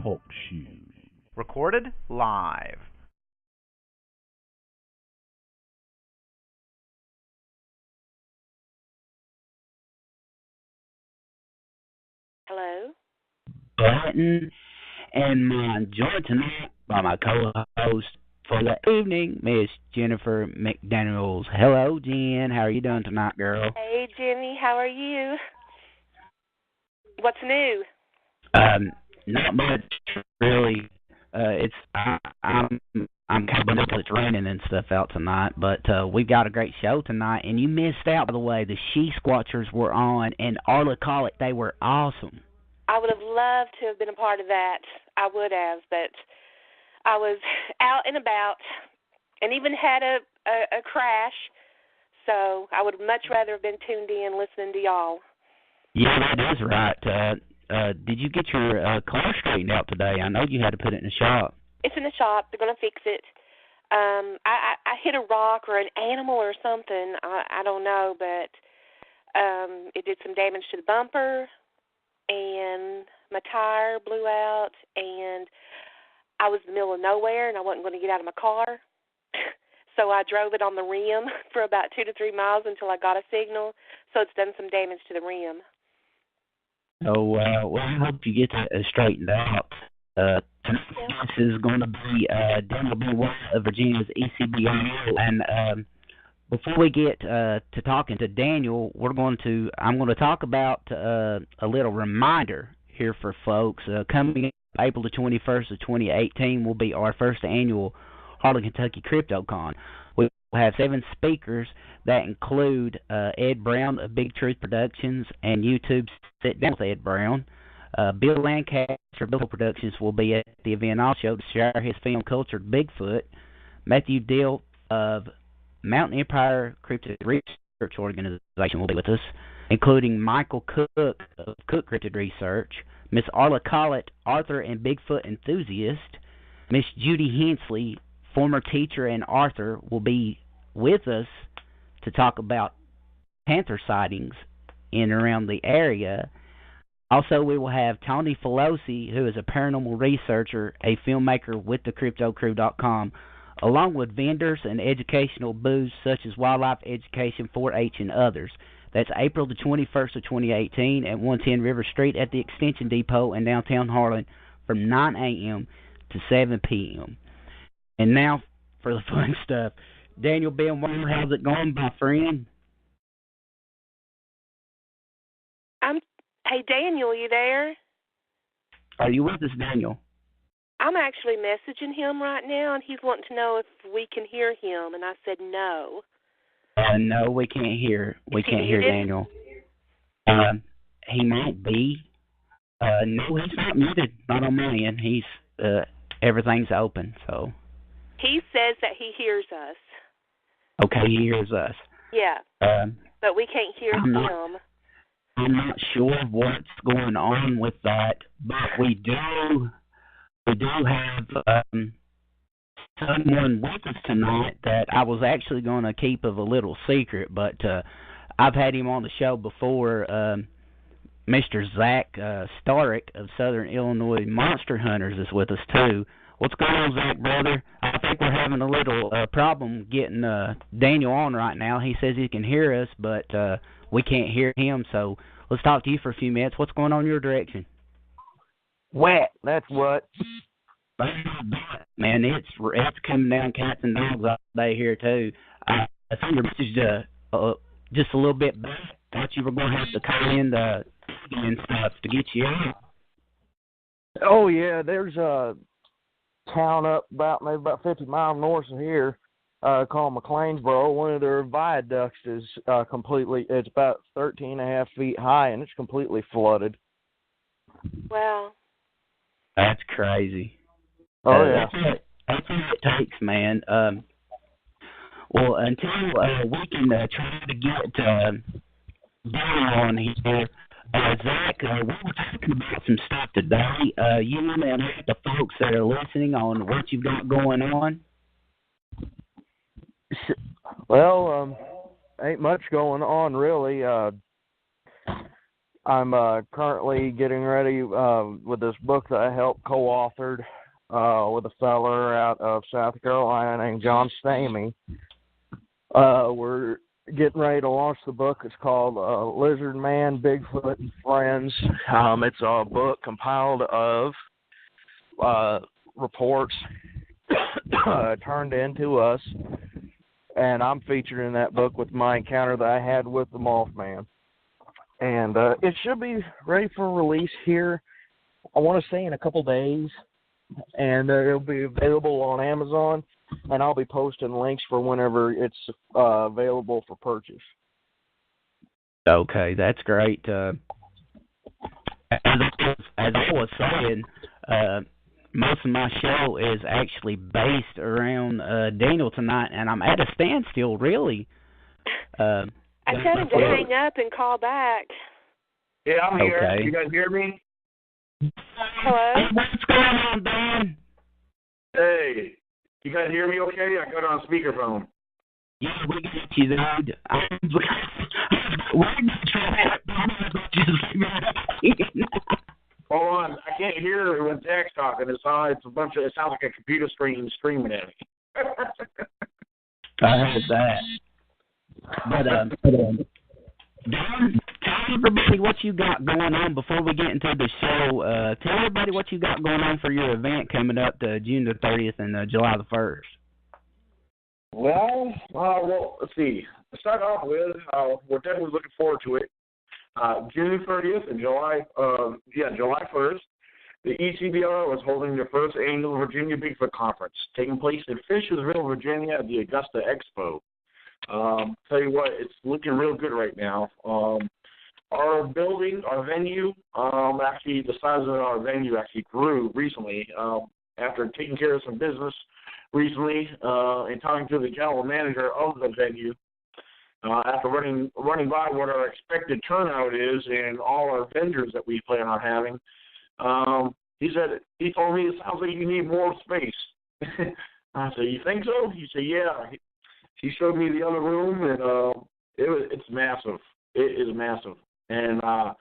TalkShoe. Recorded live. Hello? Blanton, and I'm joined tonight by my co-host for the evening, Miss Jennifer McDaniels. Hello, Jen. How are you doing tonight, girl? Hey, Jimmy. How are you? What's new? Not much, really. I'm kind of bummed it's raining and stuff out tonight, but we've got a great show tonight. And you missed out, by the way. The She Squatchers were on, and Arla Call It. They were awesome. I would have loved to have been a part of that. I would have, but I was out and about and even had a crash, so I would much rather have been tuned in listening to y'all. Yeah, that is right. Did you get your car straightened out today? I know you had to put it in the shop. It's in the shop. They're going to fix it. I hit a rock or an animal or something. I don't know, but it did some damage to the bumper, and my tire blew out, and I was in the middle of nowhere, and I wasn't going to get out of my car. So I drove it on the rim for about 2 to 3 miles until I got a signal. So it's done some damage to the rim. Oh, well, I hope you get that straightened out. Tonight is going to be Daniel B. Watt of Virginia's ECBRO, and before we get to talking to Daniel, I'm going to talk about a little reminder here for folks. Coming up April the 21st of 2018 will be our first annual Harlan, Kentucky CryptoCon. We will have 7 speakers that include Ed Brown of Big Truth Productions and YouTube's Sit Down with Ed Brown. Bill Lancaster of Bill Productions will be at the event also to share his film Cultured Bigfoot. Matthew Dill of Mountain Empire Cryptid Research Organization will be with us, including Michael Cook of Cook Cryptid Research, Miss Arla Collett, author and Bigfoot enthusiast, Miss Judy Hensley, former teacher and author, will be with us to talk about panther sightings in and around the area. Also, we will have Tony Filosi, who is a paranormal researcher, a filmmaker with thecryptocrew.com, along with vendors and educational booths such as Wildlife Education, 4-H, and others. That's April the 21st of 2018 at 110 River Street at the Extension Depot in downtown Harlan from 9 a.m. to 7 p.m. And now for the fun stuff. Daniel B. Warner, how's it going, my friend? Hey, Daniel, you there? Are you with us, Daniel? I'm actually messaging him right now, and he's wanting to know if we can hear him, and I said no. No, we can't hear. We can't hear Daniel. He might be. No, he's not muted. Not on my end. He's everything's open. So. He says that he hears us. Okay, he hears us. Yeah. But we can't hear him. I'm not sure what's going on with that, but we do have someone with us tonight that I was actually going to keep of a little secret, but I've had him on the show before. Mr. Zach Starrick of Southern Illinois Monster Hunters is with us too. What's going on, Zach, brother? I think we're having a little problem getting Daniel on right now. He says he can hear us, but we can't hear him, so let's talk to you for a few minutes. What's going on in your direction? Wet, that's what. Man, it's coming down cats and dogs all day here, too. I sent your message just a little bit back. Thought you were going to have to call in and stuff to get you out. Oh, yeah, there's a town up maybe about 50 miles north of here called McLeansboro. One of their viaducts is it's about 13 and a half feet high, and it's completely flooded. Wow. That's crazy. Oh, yeah. That's what it takes, man. Well, until we can try to get down on here, Zach, we were talking about some stuff today. You want to let the folks that are listening on what you've got going on? Well, ain't much going on, really. I'm currently getting ready with this book that I helped co-authored with a feller out of South Carolina named John Stamey. We're getting ready to launch the book. It's called Lizard Man, Bigfoot, and Friends. It's a book compiled of reports turned into us, and I'm featured in that book with my encounter that I had with the Mothman. And it should be ready for release here, I want to say, in a couple days, and it'll be available on Amazon, and I'll be posting links for whenever it's available for purchase. Okay, that's great. As I was saying, most of my show is actually based around Daniel tonight, and I'm at a standstill, really. I told him to hang up and call back. Yeah, I'm here. Okay. You guys hear me? Hello? What's going on, Dan? Hey, you guys hear me okay? I got it on speakerphone. Yeah, we got you, dude. Hold on, I can't hear it when Jack's talking. It sounds like a computer screen screaming at me. I heard that. But Dan, tell everybody what you got going on before we get into the show. Tell everybody what you got going on for your event coming up to June the 30th and July the 1st. Well, let's see. To start off with, we're definitely looking forward to it. June 30th and July 1st, the ECBRO is holding their first annual Virginia Bigfoot Conference, taking place in Fishersville, Virginia at the Augusta Expo. Tell you what, it's looking real good right now. Our building, our venue, actually the size of our venue actually grew recently after taking care of some business recently and talking to the general manager of the venue. After running by what our expected turnout is and all our vendors that we plan on having, he told me it sounds like you need more space. I said, you think so? He said, yeah. He showed me the other room, and it's massive. It is massive. And, so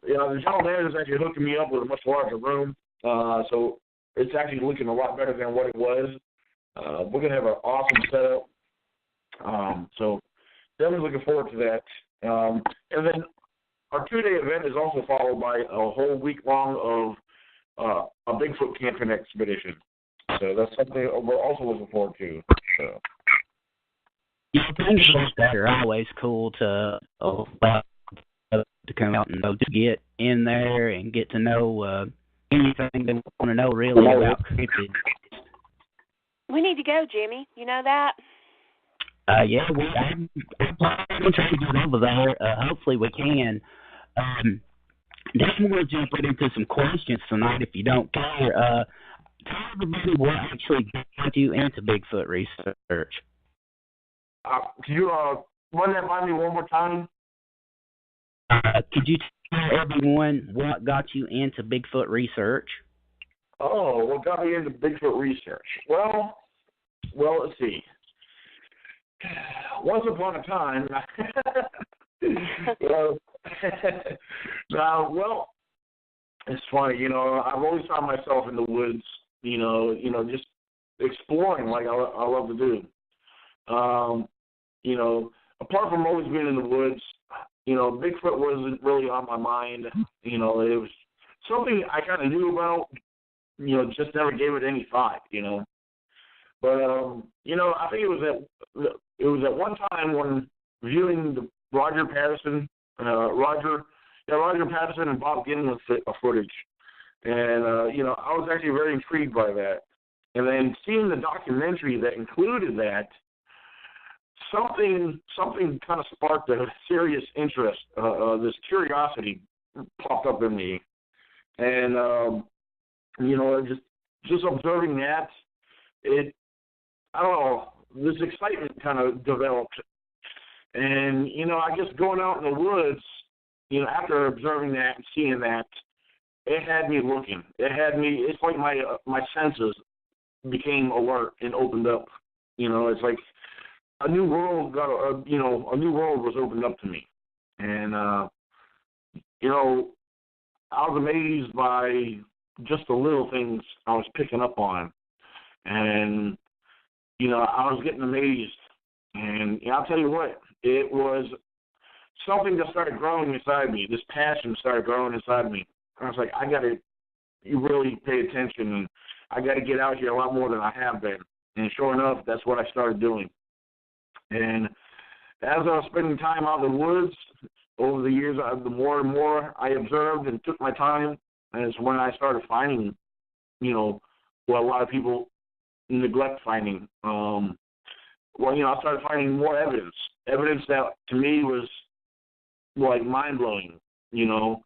the general manager is actually hooking me up with a much larger room. So it's actually looking a lot better than what it was. We're going to have an awesome setup. So definitely looking forward to that. And then our 2-day event is also followed by a whole week long of a Bigfoot camping expedition. So that's something we're also looking forward to. So. Yeah, things like that are always cool to come out and just get in there and get to know anything they want to know really about cryptids. We need to go, Jimmy. You know that? Yeah, I'm trying to get over there. Hopefully we can. Definitely want to jump right into some questions tonight if you don't care. Tell everybody what actually got you into Bigfoot research. Could you run that by me one more time? Could you tell everyone what got you into Bigfoot research? Oh, what got me into Bigfoot research? Well, let's see. Once upon a time, it's funny, I've always found myself in the woods, just exploring like I love to do. Apart from always being in the woods, Bigfoot wasn't really on my mind. It was something I kind of knew about, just never gave it any thought, But, I think it was at one time when viewing the Roger Patterson and Bob Gimlin footage. And, I was actually very intrigued by that. And then seeing the documentary that included that, something kind of sparked a serious interest. This curiosity popped up in me. And, just observing that, this excitement kind of developed. And, I guess going out in the woods, after observing that and seeing that, it had me looking. It's like my senses became alert and opened up. It's like a new world was opened up to me. And, you know, I was amazed by just the little things I was picking up on. And, you know, I was getting amazed. And I'll tell you what, it was something that started growing inside me. This passion started growing inside me. I was like, I got to really pay attention, and I got to get out here a lot more than I have been. And sure enough, that's what I started doing. And as I was spending time out in the woods over the years, the more and more I observed and took my time, and it's when I started finding, you know, what a lot of people neglect finding. Well, you know, I started finding more evidence that to me was like mind-blowing, you know.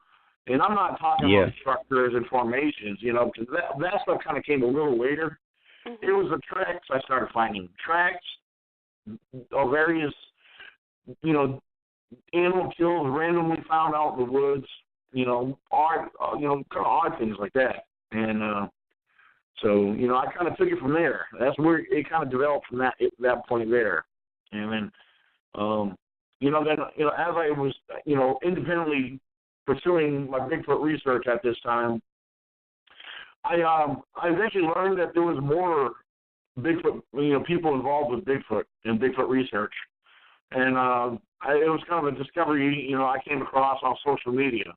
And I'm not talking about structures and formations, you know, because that stuff kind of came a little later. It was the tracks I started finding. Tracks of various, you know, animal kills randomly found out in the woods, you know, kind of odd things like that. And so, you know, I kind of took it from there. That's where it kind of developed from that point there. And then, you know, then, you know, as I was, you know, independently pursuing my Bigfoot research at this time, I eventually learned that there was more Bigfoot, you know, people involved with Bigfoot and Bigfoot research. And it was kind of a discovery, you know, I came across on social media.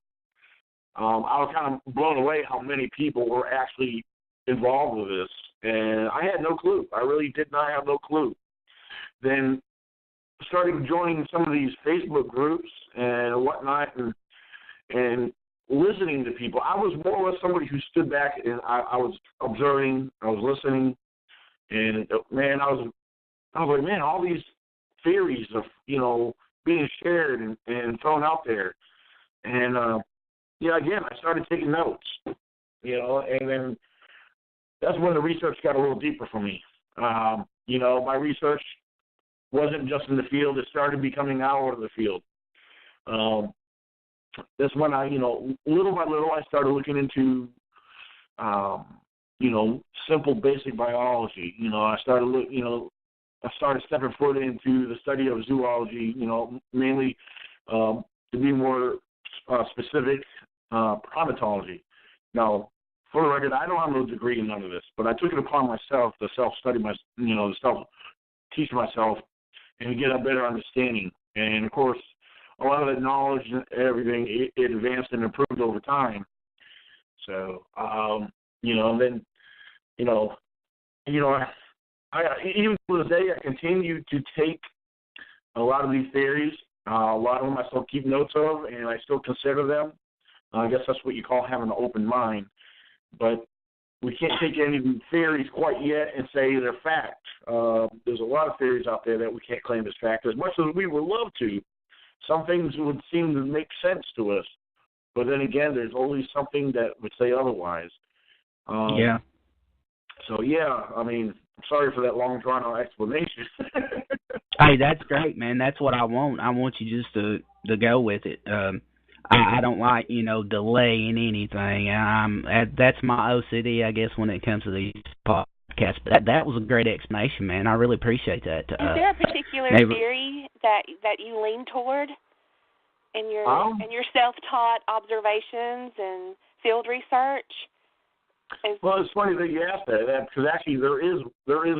I was kind of blown away how many people were actually involved with this. And I had no clue. I really did not have no clue. Then started joining some of these Facebook groups and whatnot, and listening to people. I was more or less somebody who stood back, and I was observing, I was listening, and man, I was like, man, all these theories of, you know, being shared and thrown out there. And yeah, again, I started taking notes, you know, and then that's when the research got a little deeper for me. You know, my research wasn't just in the field; it started becoming out of the field. That's when I, you know, little by little, I started looking into, you know, simple basic biology. You know, I started stepping foot into the study of zoology. You know, mainly to be more specific, primatology. Now, for the record, I don't have no degree in none of this, but I took it upon myself to self-study to self-teach myself and get a better understanding. And of course, a lot of that knowledge and everything, it advanced and improved over time. So, you know, and then, I even to this day, I continue to take a lot of these theories. A lot of them I still keep notes of, and I still consider them. I guess that's what you call having an open mind. But we can't take any of these theories quite yet and say they're fact. There's a lot of theories out there that we can't claim as fact. As much as we would love to, some things would seem to make sense to us. But then again, there's always something that would say otherwise. Yeah. So, yeah, I mean, I'm sorry for that long, drawn-out explanation. Hey, that's great, man. That's what I want. I want you just to go with it. I don't like, delaying anything. That's my OCD, I guess, when it comes to these podcasts. But that was a great explanation, man. I really appreciate that. Is there a particular theory that you lean toward in your self-taught observations and field research? Well, it's funny that you asked that because actually there is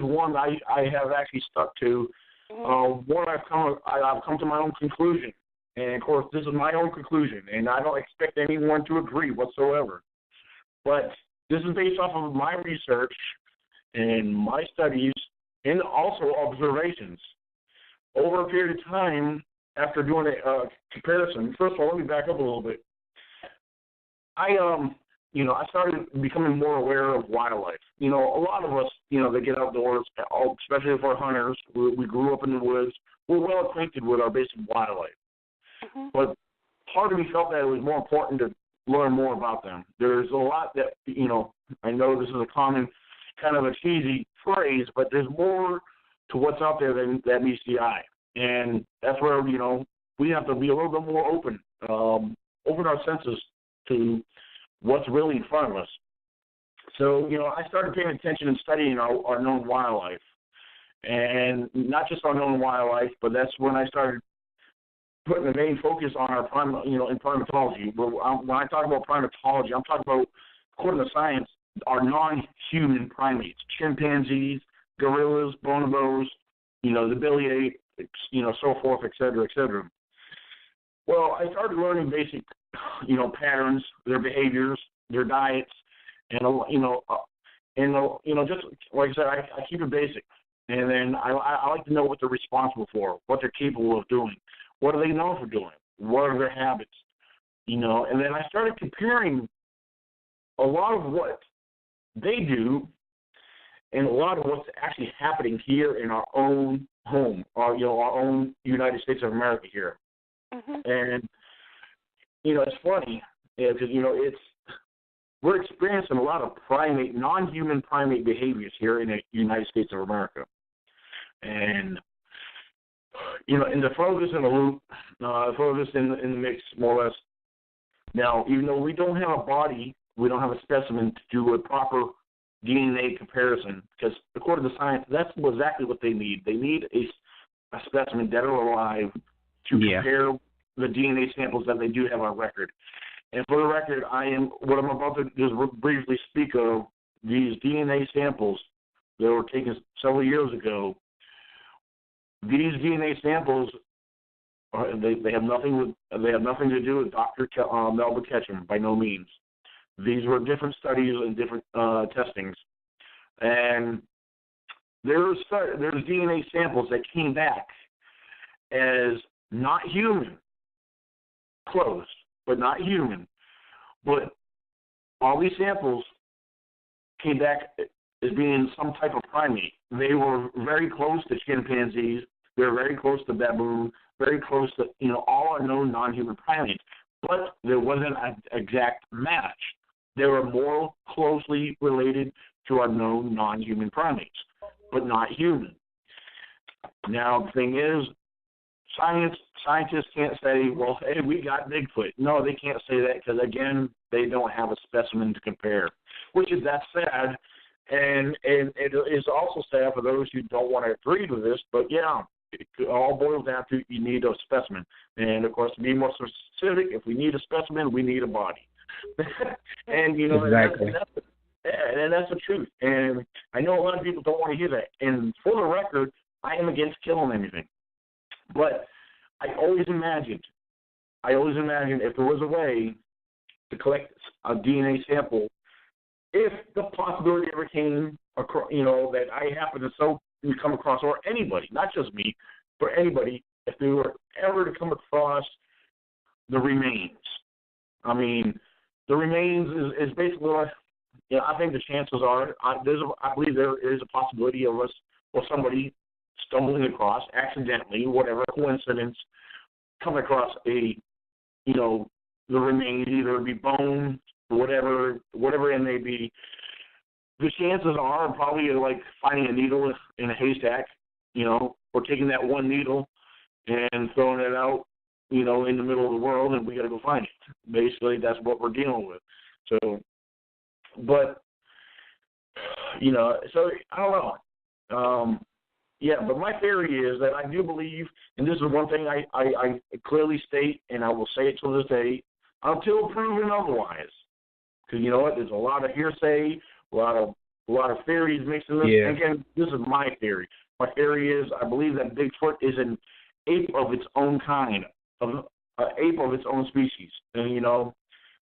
one I have actually stuck to. Mm-hmm. One I've come to my own conclusion, and of course this is my own conclusion, and I don't expect anyone to agree whatsoever. But this is based off of my research and my studies, and also observations over a period of time. After doing a comparison, first of all, let me back up a little bit. I started becoming more aware of wildlife. A lot of us, that get outdoors, especially if we're hunters, we grew up in the woods, we're well acquainted with our basic wildlife. Mm-hmm. But part of me felt that it was more important to learn more about them. There's a lot that, I know this is a common kind of a cheesy phrase, but there's more to what's out there than that meets the eye. And that's where, we have to be a little bit more open our senses to what's really in front of us. So, I started paying attention and studying our known wildlife. And not just our known wildlife, but that's when I started putting the main focus on our in primatology. When I talk about primatology, I'm talking about, according to science, our non-human primates, chimpanzees, gorillas, bonobos, the belly ape, so forth, et cetera, et cetera. Well, I started learning basic, patterns, their behaviors, their diets, and just like I said, I keep it basic, and then I like to know what they're responsible for, what they're capable of doing, what are they known for doing, what are their habits, and then I started comparing a lot of what they do and a lot of what's actually happening here in our own home, our own United States of America here. Mm-hmm. And, it's funny because, we're experiencing a lot of non-human primate behaviors here in the United States of America. And, and to throw this in the loop, throw this in the mix more or less. Now, even though we don't have a body, we don't have a specimen to do a proper DNA comparison, because according to science, that's exactly what they need. They need a specimen dead or alive to compare the DNA samples that they do have on record. And for the record, what I'm about to just briefly speak of, these DNA samples that were taken several years ago. These DNA samples, they have nothing to do with Dr. Melba Ketchum, by no means. These were different studies and different testings, and there's DNA samples that came back as not human, close, but not human. But all these samples came back as being some type of primate. They were very close to chimpanzees. They were very close to baboon, very close to, all our known non-human primates. But there wasn't an exact match. They were more closely related to our known non-human primates, but not human. Now, the thing is, scientists can't say, well, hey, we got Bigfoot. No, they can't say that because, again, they don't have a specimen to compare, which is that sad. And it is also sad for those who don't want to agree with this, but, it all boils down to you need a specimen. And, of course, to be more specific, if we need a specimen, we need a body. And, exactly. And that's the truth. And I know a lot of people don't want to hear that. And for the record, I am against killing anything. But I always imagined if there was a way to collect a DNA sample, if the possibility ever came across, that I happen to come across, or anybody, not just me, but anybody, if they were ever to come across the remains. I mean, the remains is basically, I think the chances are, I believe there is a possibility of us or somebody stumbling across, accidentally, whatever coincidence, coming across the remains, either it be bone, whatever it may be. The chances are probably like finding a needle in a haystack, or taking that one needle and throwing it out, in the middle of the world, and we got to go find it. Basically, that's what we're dealing with. So, but, so I don't know. But my theory is that I do believe, and this is one thing I clearly state, and I will say it to this day, until proven otherwise. Because you know what? There's a lot of hearsay, a lot of theories mixed in this. Yeah. Again, this is my theory. My theory is I believe that Bigfoot is an ape of its own kind, an ape of its own species. And,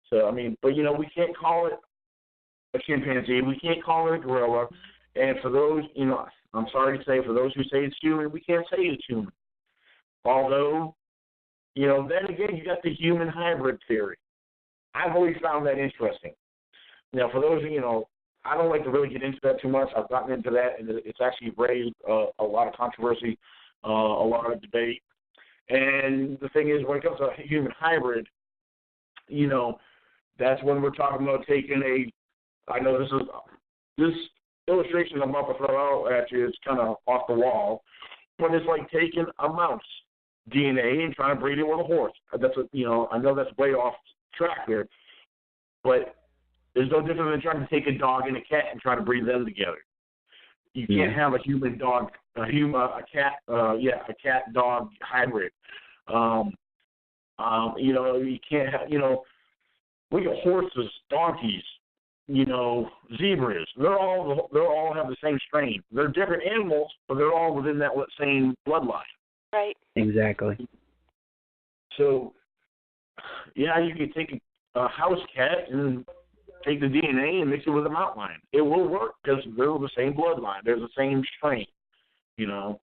so, I mean, but, we can't call it a chimpanzee. We can't call it a gorilla. And for those, I'm sorry to say, for those who say it's human, we can't say it's human. Although, then again, you got the human hybrid theory. I've always found that interesting. Now, for those, I don't like to really get into that too much. I've gotten into that, and it's actually raised a lot of controversy, a lot of debate. And the thing is, when it comes to a human hybrid, that's when we're talking about taking I know this illustration I'm about to throw out at you is kind of off the wall, but it's like taking a mouse DNA and trying to breed it with a horse. That's I know that's way off track there, but there's no different than trying to take a dog and a cat and try to breed them together. You can't have a human dog, a cat dog hybrid. You can't have, we got horses, donkeys, zebras. They all have the same strain. They're different animals, but they're all within that same bloodline. Right. Exactly. So, yeah, you can take a house cat and take the DNA and mix it with a mountain lion. It will work because they're the same bloodline. They're the same strain, And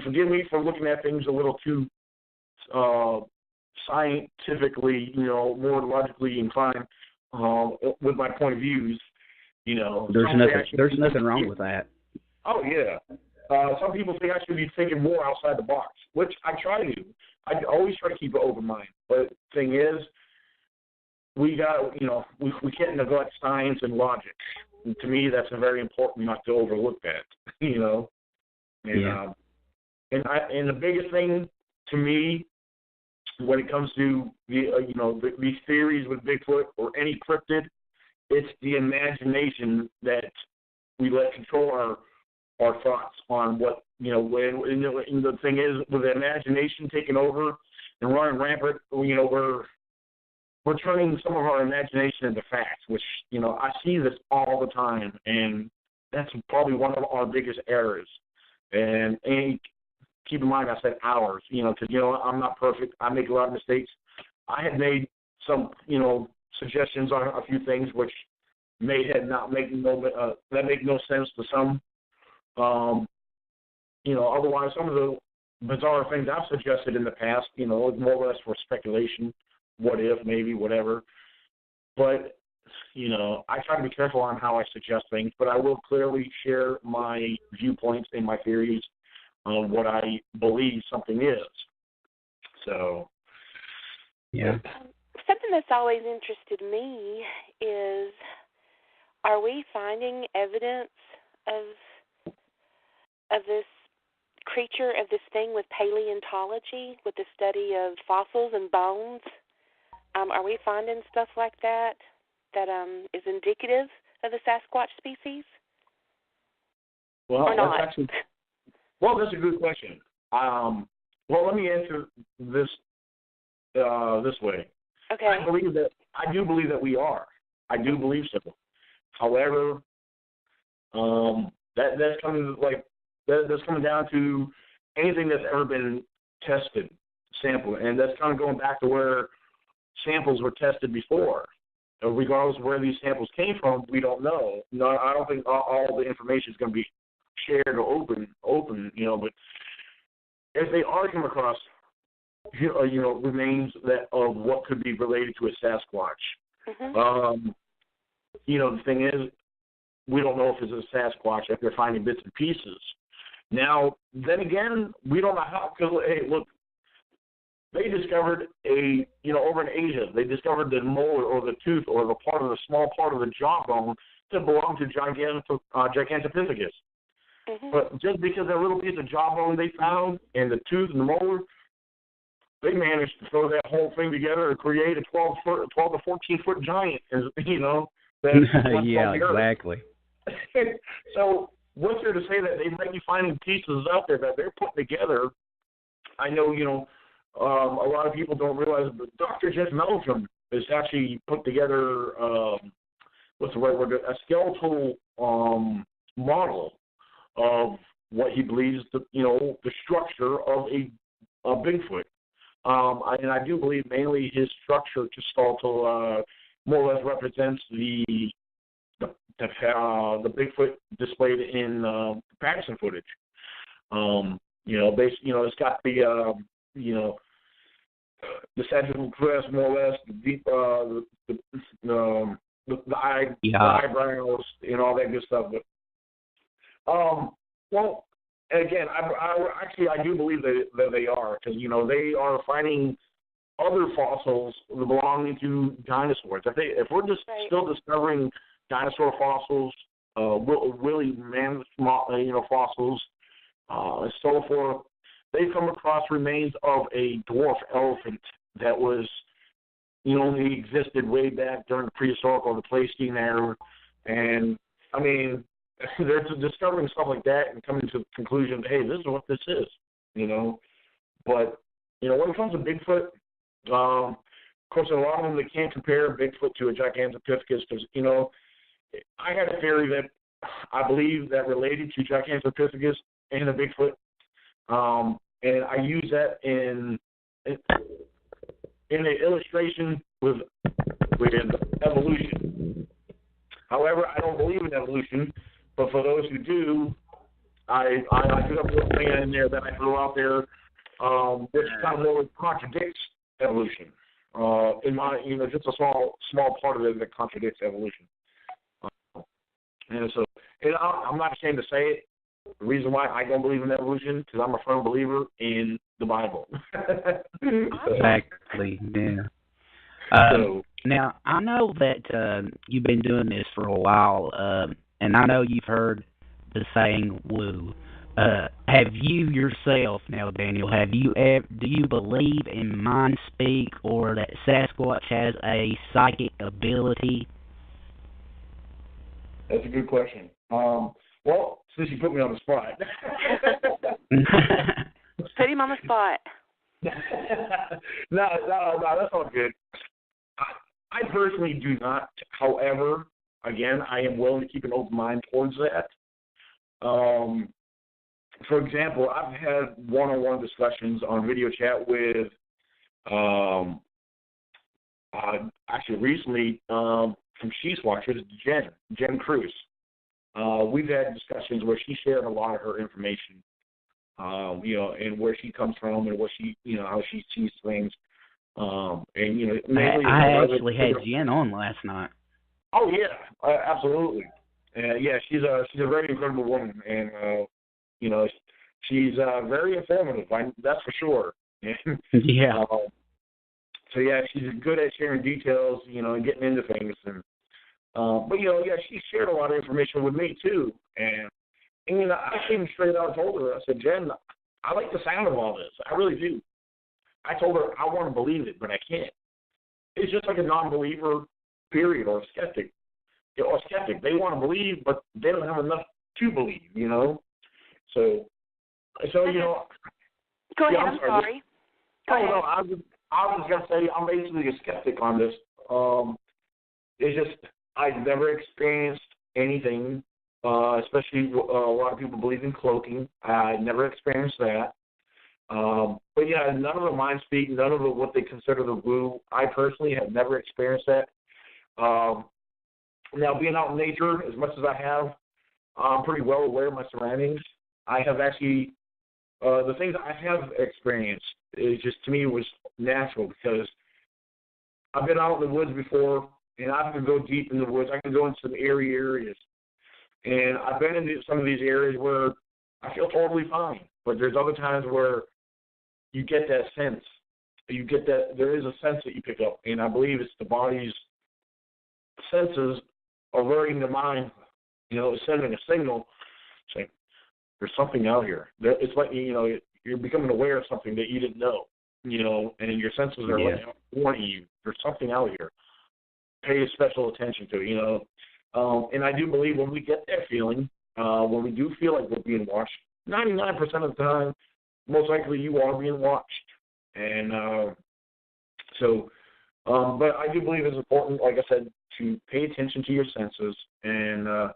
forgive me for looking at things a little too scientifically, more logically inclined with my point of views. There's nothing wrong with that. Oh yeah. Some people think I should be thinking more outside the box, which I try to. I always try to keep an open mind. But the thing is, we got, we can't neglect science and logic. And to me, that's very important not to overlook that. And Yeah. And the biggest thing to me, when it comes to these theories with Bigfoot or any cryptid, it's the imagination that we let control our thoughts on what and the thing is, with the imagination taking over and running rampant, we're turning some of our imagination into facts, which I see this all the time, and that's probably one of our biggest errors. And keep in mind, I said ours, because I'm not perfect. I make a lot of mistakes. I had made some suggestions on a few things which that make no sense to some. Otherwise, some of the bizarre things I've suggested in the past, more or less for speculation, what if, maybe, whatever. But, I try to be careful on how I suggest things, but I will clearly share my viewpoints and my theories on what I believe something is. So, yeah. Something that's always interested me is, are we finding evidence of this creature, of this thing with paleontology, with the study of fossils and bones? Are we finding stuff like that is indicative of the Sasquatch species? Well, or not? That's a good question. Let me answer this this way. Okay. I do believe that we are. I do believe so. However, that's coming down to anything that's ever been tested, sampled, and that's kind of going back to where samples were tested before. Regardless of where these samples came from, we don't know. No, I don't think all the information is going to be shared or open. But if they are come across, remains of what could be related to a Sasquatch, mm-hmm. The thing is, we don't know if it's a Sasquatch, if they're finding bits and pieces. Now, then again, we don't know how, because, hey, look, they discovered over in Asia, they discovered the molar or the tooth or the small part of the jawbone that belonged to Gigantopithecus. Mm-hmm. But just because that little piece of jawbone they found and the tooth and the molar, they managed to throw that whole thing together and create a 12 to 14-foot giant, yeah, exactly. So what's there to say that they might be finding pieces out there that they're putting together? I know, a lot of people don't realize, but Dr. Jess Meldrum has actually put together, what's the right word, a skeletal model of what he believes the structure of a Bigfoot. And I do believe mainly his structure skeletal more or less represents the Bigfoot displayed in Patterson footage. It's got the sagittal crest, more or less, the deep, the eyebrows, and all that good stuff. But, again, I do believe that they are, because they are finding other fossils belonging to dinosaurs. If we're just still discovering dinosaur fossils, woolly mammoth, fossils, and so forth, they come across remains of a dwarf elephant that was, only existed way back during the prehistoric or the Pleistocene era. And, I mean, they're discovering stuff like that and coming to the conclusion, hey, this is what this is, But when it comes to Bigfoot, of course, a lot of them, they can't compare Bigfoot to a Gigantopiscus because, I had a theory that I believe that related to Gigantopiscus and a Bigfoot, and I use that in an illustration with evolution. However, I don't believe in evolution, but for those who do, I put up a little thing in there that I threw out there, which kind of really contradicts evolution. In my, just a small part of it that contradicts evolution. And so, I'm not ashamed to say it. The reason why I don't believe in evolution because I'm a firm believer in the Bible. Exactly. Yeah. Now I know that you've been doing this for a while, and I know you've heard the saying "woo." Have you yourself, now, Daniel? Do you believe in mind speak or that Sasquatch has a psychic ability? That's a good question. Well, since you put me on the spot. Put him on the spot. No, that's all good. I personally do not. However, again, I am willing to keep an open mind towards that. For example, I've had one-on-one discussions on video chat with, actually recently, from She's Watchers, Jen Cruz. We've had discussions where she shared a lot of her information, and where she comes from and what she, how she sees things. And mainly I actually had Jen on last night. Oh yeah, absolutely. Yeah, she's a very incredible woman, and she's very informative. That's for sure. Yeah. So yeah, she's good at sharing details, and getting into things, and but she shared a lot of information with me too, and I came straight out and told her, I said, Jen, I like the sound of all this, I really do. I told her I want to believe it, but I can't. It's just like a non-believer, period, or a skeptic. Or a skeptic, they want to believe, but they don't have enough to believe, So Go ahead, I'm sorry. Go ahead. No, I was going to say I'm basically a skeptic on this. It's just I've never experienced anything, especially a lot of people believe in cloaking. I never experienced that. But yeah, none of the mind speak, none of what they consider the woo. I personally have never experienced that. Now, being out in nature, as much as I have, I'm pretty well aware of my surroundings. I have actually, the things I have experienced, is just, to me, was natural because I've been out in the woods before, and I can go deep in the woods. I can go in some airy areas. And I've been in some of these areas where I feel totally fine. But there's other times where you get that sense. You get that, there is a sense that you pick up. And I believe it's the body's senses alerting the mind, sending a signal saying, there's something out here. It's like, you're becoming aware of something that you didn't know, and your senses are warning you, there's something out here. Pay special attention to it, and I do believe when we get that feeling, when we do feel like we're being watched, 99% of the time, most likely you are being watched. And but I do believe it's important, like I said, to pay attention to your senses, and a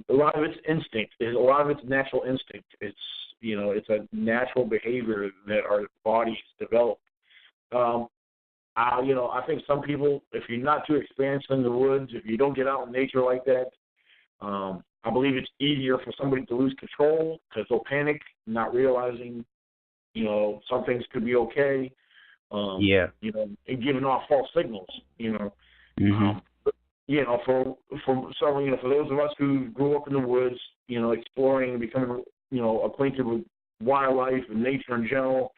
lot of it's instinct. A lot of it's natural instinct. It's it's a natural behavior that our bodies develop. I think some people, if you're not too experienced in the woods, if you don't get out in nature like that, I believe it's easier for somebody to lose control because they'll panic, not realizing, some things could be okay. And giving off false signals, Mm-hmm. For some, for those of us who grew up in the woods, exploring and becoming, acquainted with wildlife and nature in general,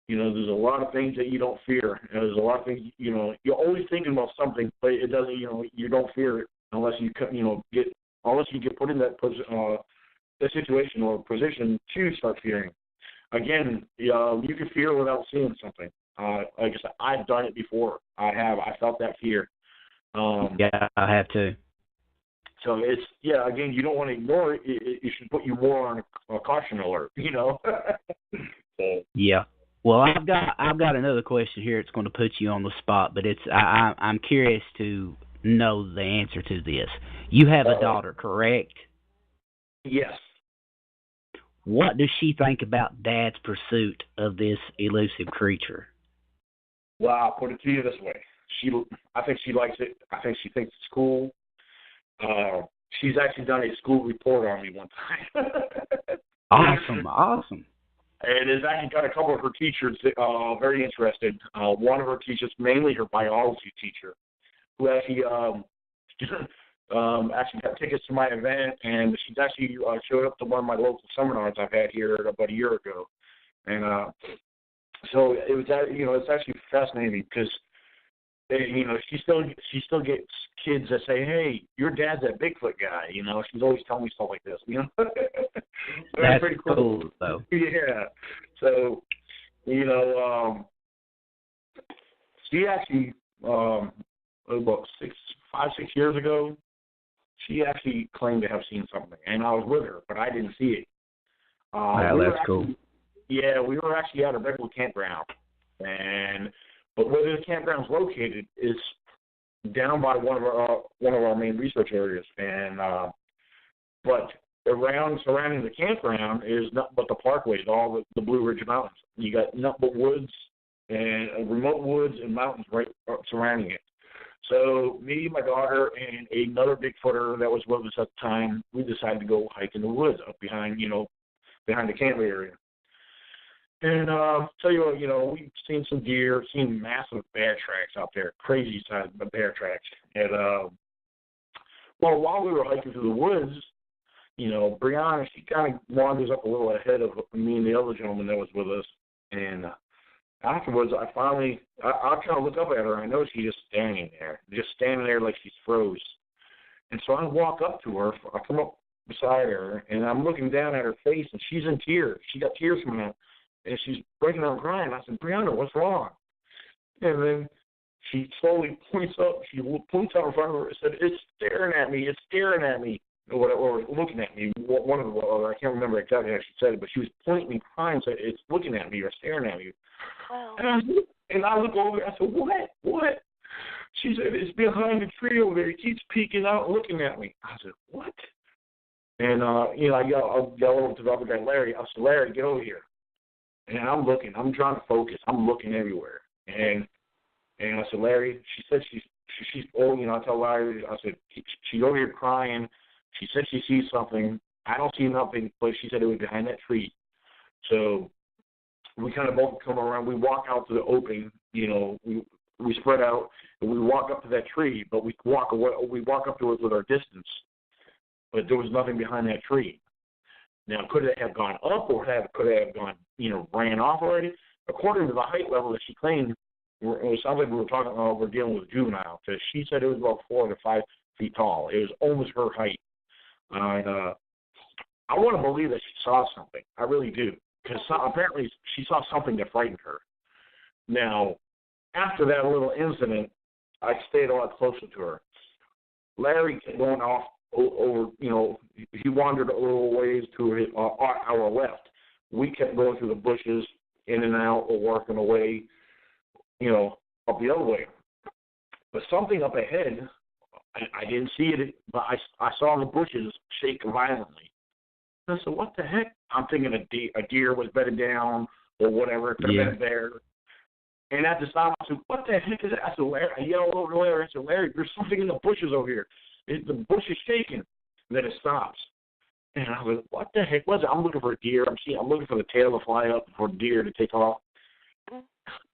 there's a lot of things that you don't fear. There's a lot of things, you're always thinking about something, but it doesn't, you don't fear it unless you get put in that situation or position to start fearing. Again, you can fear without seeing something. Like I said, I've done it before. I felt that fear. I have too. So it's, again, you don't want to ignore it. It should put you more on a caution alert, So Yeah. Well, I've got another question here. It's going to put you on the spot, but I'm curious to know the answer to this. You have a daughter, correct? Yes. What does she think about Dad's pursuit of this elusive creature? Well, I'll put it to you this way. I think she likes it. I think she thinks it's cool. She's actually done a school report on me one time. Awesome. And it's actually got a couple of her teachers very interested. One of her teachers, mainly her biology teacher, who actually actually got tickets to my event, and she's actually showed up to one of my local seminars I've had here about a year ago. And so it was, it's actually fascinating because, she still gets kids that say, "Hey, your dad's that Bigfoot guy." She's always telling me stuff like this. That's pretty cool, though. Yeah. So, she actually about 6 years ago, she actually claimed to have seen something, and I was with her, but I didn't see it. That's cool. Yeah, we were actually at a regular campground, but where the campground's located is down by one of our main research areas, and but surrounding the campground is not but the parkways, all the Blue Ridge Mountains. You got nothing but woods and remote woods and mountains right surrounding it. So me, my daughter, and another Bigfooter that was with us at the time, we decided to go hike in the woods up behind the camp area. And tell you what, we've seen some deer, seen massive bear tracks out there, crazy sized bear tracks. And while we were hiking through the woods, Brianna, she kind of wanders up a little ahead of me and the other gentleman that was with us. And afterwards, I kind of look up at her, and I know she's just standing there like she's froze. And so I walk up to her, I come up beside her, and I'm looking down at her face, and she's in tears. She got tears from that. And she's breaking out crying. I said, "Brianna, what's wrong?" And then she slowly points up. She points out in front of her and said, "It's staring at me. It's staring at me." Or looking at me. One of the, I can't remember exactly how she said it, but she was pointing and crying and said, "It's looking at me or staring at me." Wow. And I look over. I said, "What?" She said, "It's behind the tree over there. It keeps peeking out and looking at me." I said, "What?" And I yell over to the other guy, Larry. I said, "Larry, get over here." And I'm looking. I'm trying to focus. I'm looking everywhere. And I said, "Larry," she said she's I tell Larry, I said, "She's over here crying. She said she sees something. I don't see nothing, but she said it was behind that tree." So we kind of both come around. We walk out to the open. We spread out, and we walk up to that tree, but we walk away. We walk up to it with our distance, but there was nothing behind that tree. Now, could it have gone up, or could it have gone, ran off already? According to the height level that she claimed, it sounds like we're dealing with a juvenile, because she said it was about 4 to 5 feet tall. It was almost her height. And I want to believe that she saw something. I really do, because apparently she saw something that frightened her. Now, after that little incident, I stayed a lot closer to her. Larry kept going off over, he wandered a little ways to our left. We kept going through the bushes, in and out, or working away, up the other way. But something up ahead, I didn't see it, but I saw the bushes shake violently. And I said, "What the heck?" I'm thinking a deer was bedded down or whatever. It could have been a bear. And at the time, I said, "What the heck is that?" I said, "Larry," I yelled over to Larry. I said, "Larry, there's something in the bushes over here. The bush is shaking." And then it stops. And I was, "What the heck was it?" I'm looking for a deer. I'm looking for the tail to fly up for a deer to take off.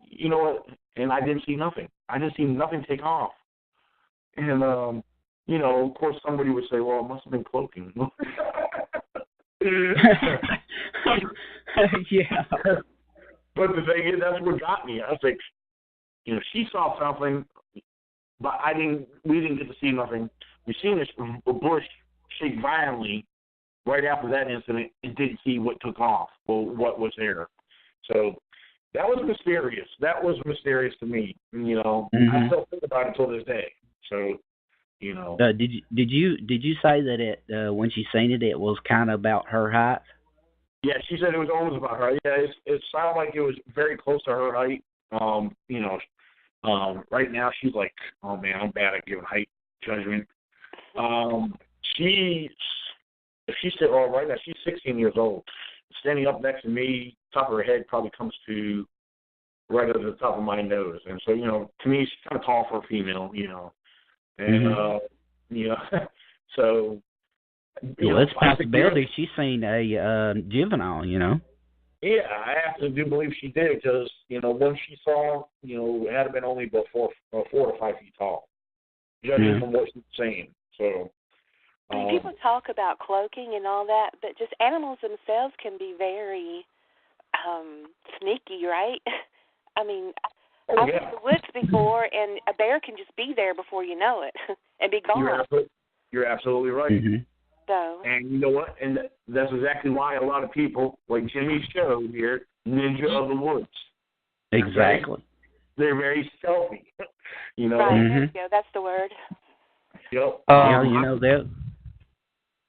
You know what? And I didn't see nothing. I didn't see nothing take off. And, of course, somebody would say, "Well, it must have been cloaking." Yeah. But the thing is, that's what got me. I was like, she saw something, but we didn't get to see nothing. We seen a bush shake violently right after that incident and didn't see what took off or what was there. So that was mysterious. That was mysterious to me. I still think about it till this day. So, Did you say that it when she seen it, it was kind of about her height? Yeah, she said it was almost about her. Yeah, it sounded like it was very close to her height. Right now she's like, oh man, I'm bad at giving height judgment. She said, oh, right now she's 16 years old. Standing up next to me, top of her head probably comes to right over the top of my nose. And so, to me, she's kind of tall for a female, And, so. Well, it's a possibility she's seen a juvenile, Yeah, I have to do believe she did because, when she saw, it had been only about 4 to 5 feet tall, judging from what she's saying. So. People talk about cloaking and all that, but just animals themselves can be very sneaky, right? I mean, I've been in the woods before, and a bear can just be there before you know it and be gone. You're absolutely right. Mm-hmm. So. And you know what? And that's exactly why a lot of people, like Jimmy's show here, Ninja of the Woods. Exactly. They're very stealthy. Right, there you go. That's the word. Yep.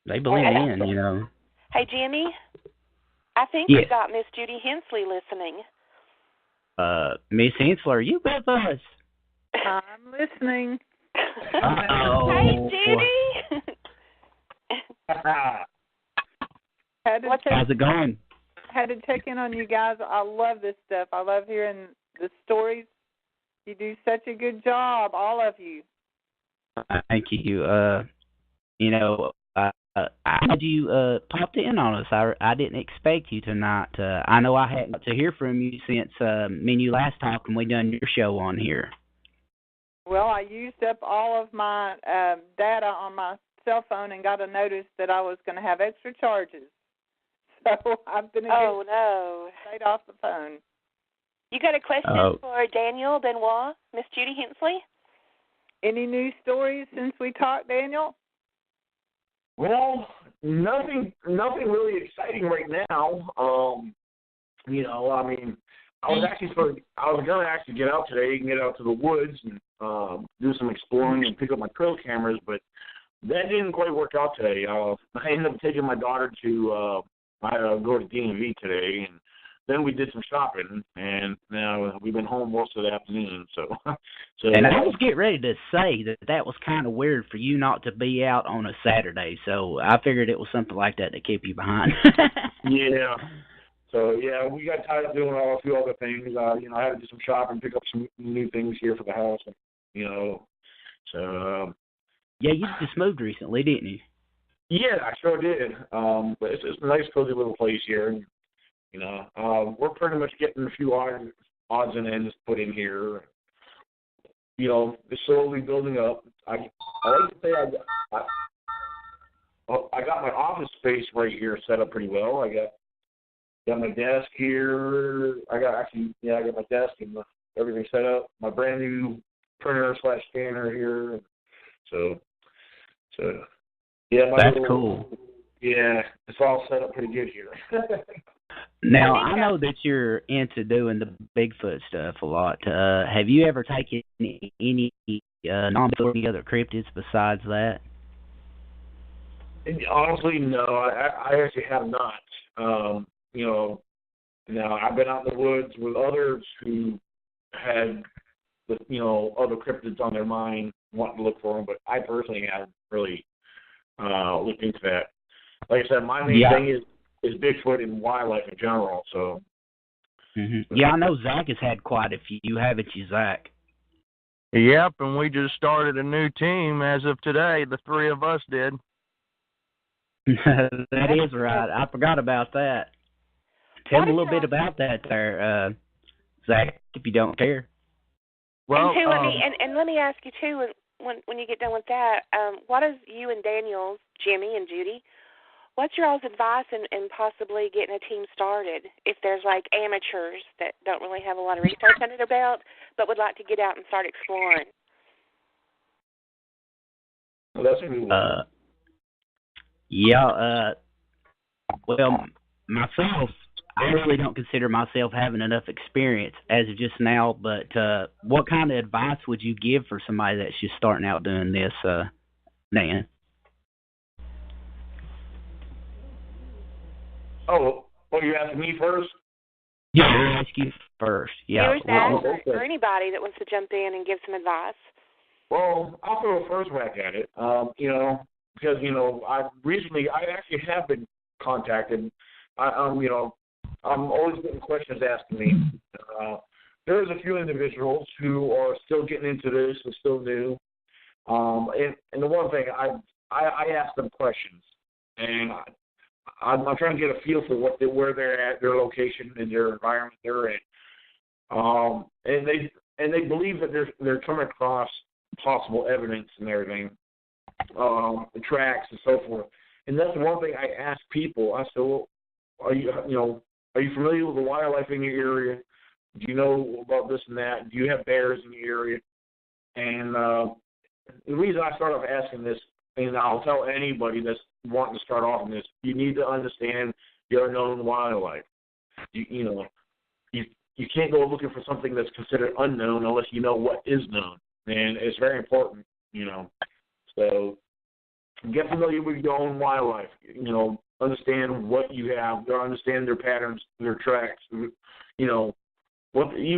They blend in, Hey, Jimmy, I think yes. we got Miss Judy Hensley listening. Miss Hensley, are you with us? I'm listening. Hey, Judy. How's it going? Had to check in on you guys. I love this stuff. I love hearing the stories. You do such a good job, all of you. Thank you. I had you popped in on us. I didn't expect you tonight. I know I hadn't got to hear from you since me and you last talked and we done your show on here. Well, I used up all of my data on my cell phone and got a notice that I was going to have extra charges. So I've been straight off the phone. You got a question for Daniel Benoit, Miss Judy Hensley? Any new stories since we talked, Daniel? Well, nothing really exciting right now. I was gonna actually get out today and get out to the woods and do some exploring and pick up my trail cameras, but that didn't quite work out today. I ended up taking my daughter to go to DMV today, and then we did some shopping, and now we've been home most of the afternoon. So and I was getting ready to say that was kind of weird for you not to be out on a Saturday. So I figured it was something like that to keep you behind. Yeah. So we got tired of doing a few other things. I had to do some shopping, pick up some new things here for the house. So. Yeah, you just moved recently, didn't you? Yeah, I sure did. But it's a nice, cozy little place here. And, we're pretty much getting a few odds and ends put in here. It's slowly building up. I like to say I got my office space right here set up pretty well. I got my desk here. I got my desk and everything set up. My brand new printer/scanner here. So yeah, that's cool. Yeah, it's all set up pretty good here. Now, I know that you're into doing the Bigfoot stuff a lot. Have you ever taken any non-any other cryptids besides that? Honestly, no. I actually have not. I've been out in the woods with others who had, other cryptids on their mind, wanting to look for them, but I personally haven't really looked into that. Like I said, my main thing is Bigfoot and wildlife in general. So. Mm-hmm. Yeah, I know Zach has had quite a few, haven't you, Zach? Yep, and we just started a new team as of today. The three of us did. That is right. I forgot about that. Tell me a little bit about that there, Zach, if you don't care. Well, and let me ask you too, when you get done with that, what is you and Daniel's, Jimmy and Judy, what's your all's advice in possibly getting a team started if there's like amateurs that don't really have a lot of research under their belt but would like to get out and start exploring? Well, that's a good one. Well, myself, I really don't consider myself having enough experience as of just now, but what kind of advice would you give for somebody that's just starting out doing this, Dan? Oh, Oh, you asking me first? Yeah, we'll ask you first. Yeah. Viewers ask or anybody that wants to jump in and give some advice. Well, I'll throw a first whack at it. Because I actually have been contacted. I'm always getting questions asked to me. There's a few individuals who are still getting into this and still new. And the one thing I ask them questions, and I'm trying to get a feel for where they're at, their location, and their environment they're in. And they believe that they're coming across possible evidence and everything, tracks and so forth. And that's the one thing I ask people. I said, well, are you familiar with the wildlife in your area? Do you know about this and that? Do you have bears in your area? And the reason I start off asking this, and I'll tell anybody that's wanting to start off in this, you need to understand your known wildlife. You can't go looking for something that's considered unknown unless you know what is known, and it's very important. So get familiar with your own wildlife. Understand what you have. Understand their patterns, their tracks. Even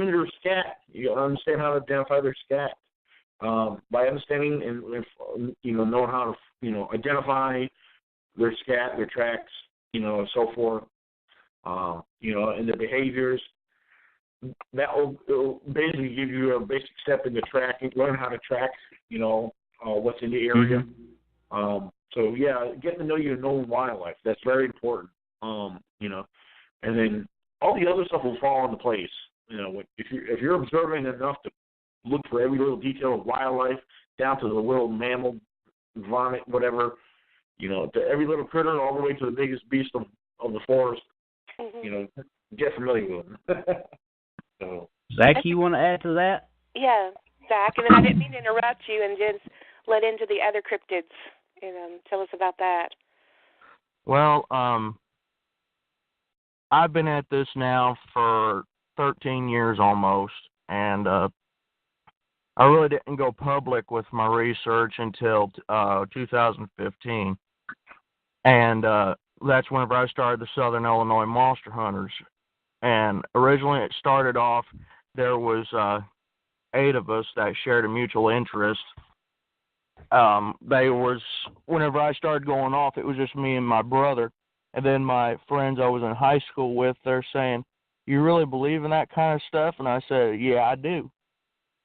their scat. You understand how to identify their scat. By understanding and knowing how to identify their scat, their tracks, and so forth, and their behaviors. That will basically give you a basic step into tracking, learn how to track, what's in the area. So yeah, getting to know your known wildlife, that's very important. And then all the other stuff will fall into place. If you're observing enough to look for every little detail of wildlife, down to the little mammal, vomit, whatever, to every little critter, all the way to the biggest beast of the forest, get familiar with them. So, Zach, you want to add to that? Yeah, Zach, and then I didn't mean to interrupt you and just let into the other cryptids. Tell us about that. Well, I've been at this now for 13 years almost, and I really didn't go public with my research until 2015. And that's whenever I started the Southern Illinois Monster Hunters. And originally it started off, there was 8 of us that shared a mutual interest. Whenever I started going off, it was just me and my brother. And then my friends I was in high school with, they're saying, "You really believe in that kind of stuff?" And I said, "Yeah, I do."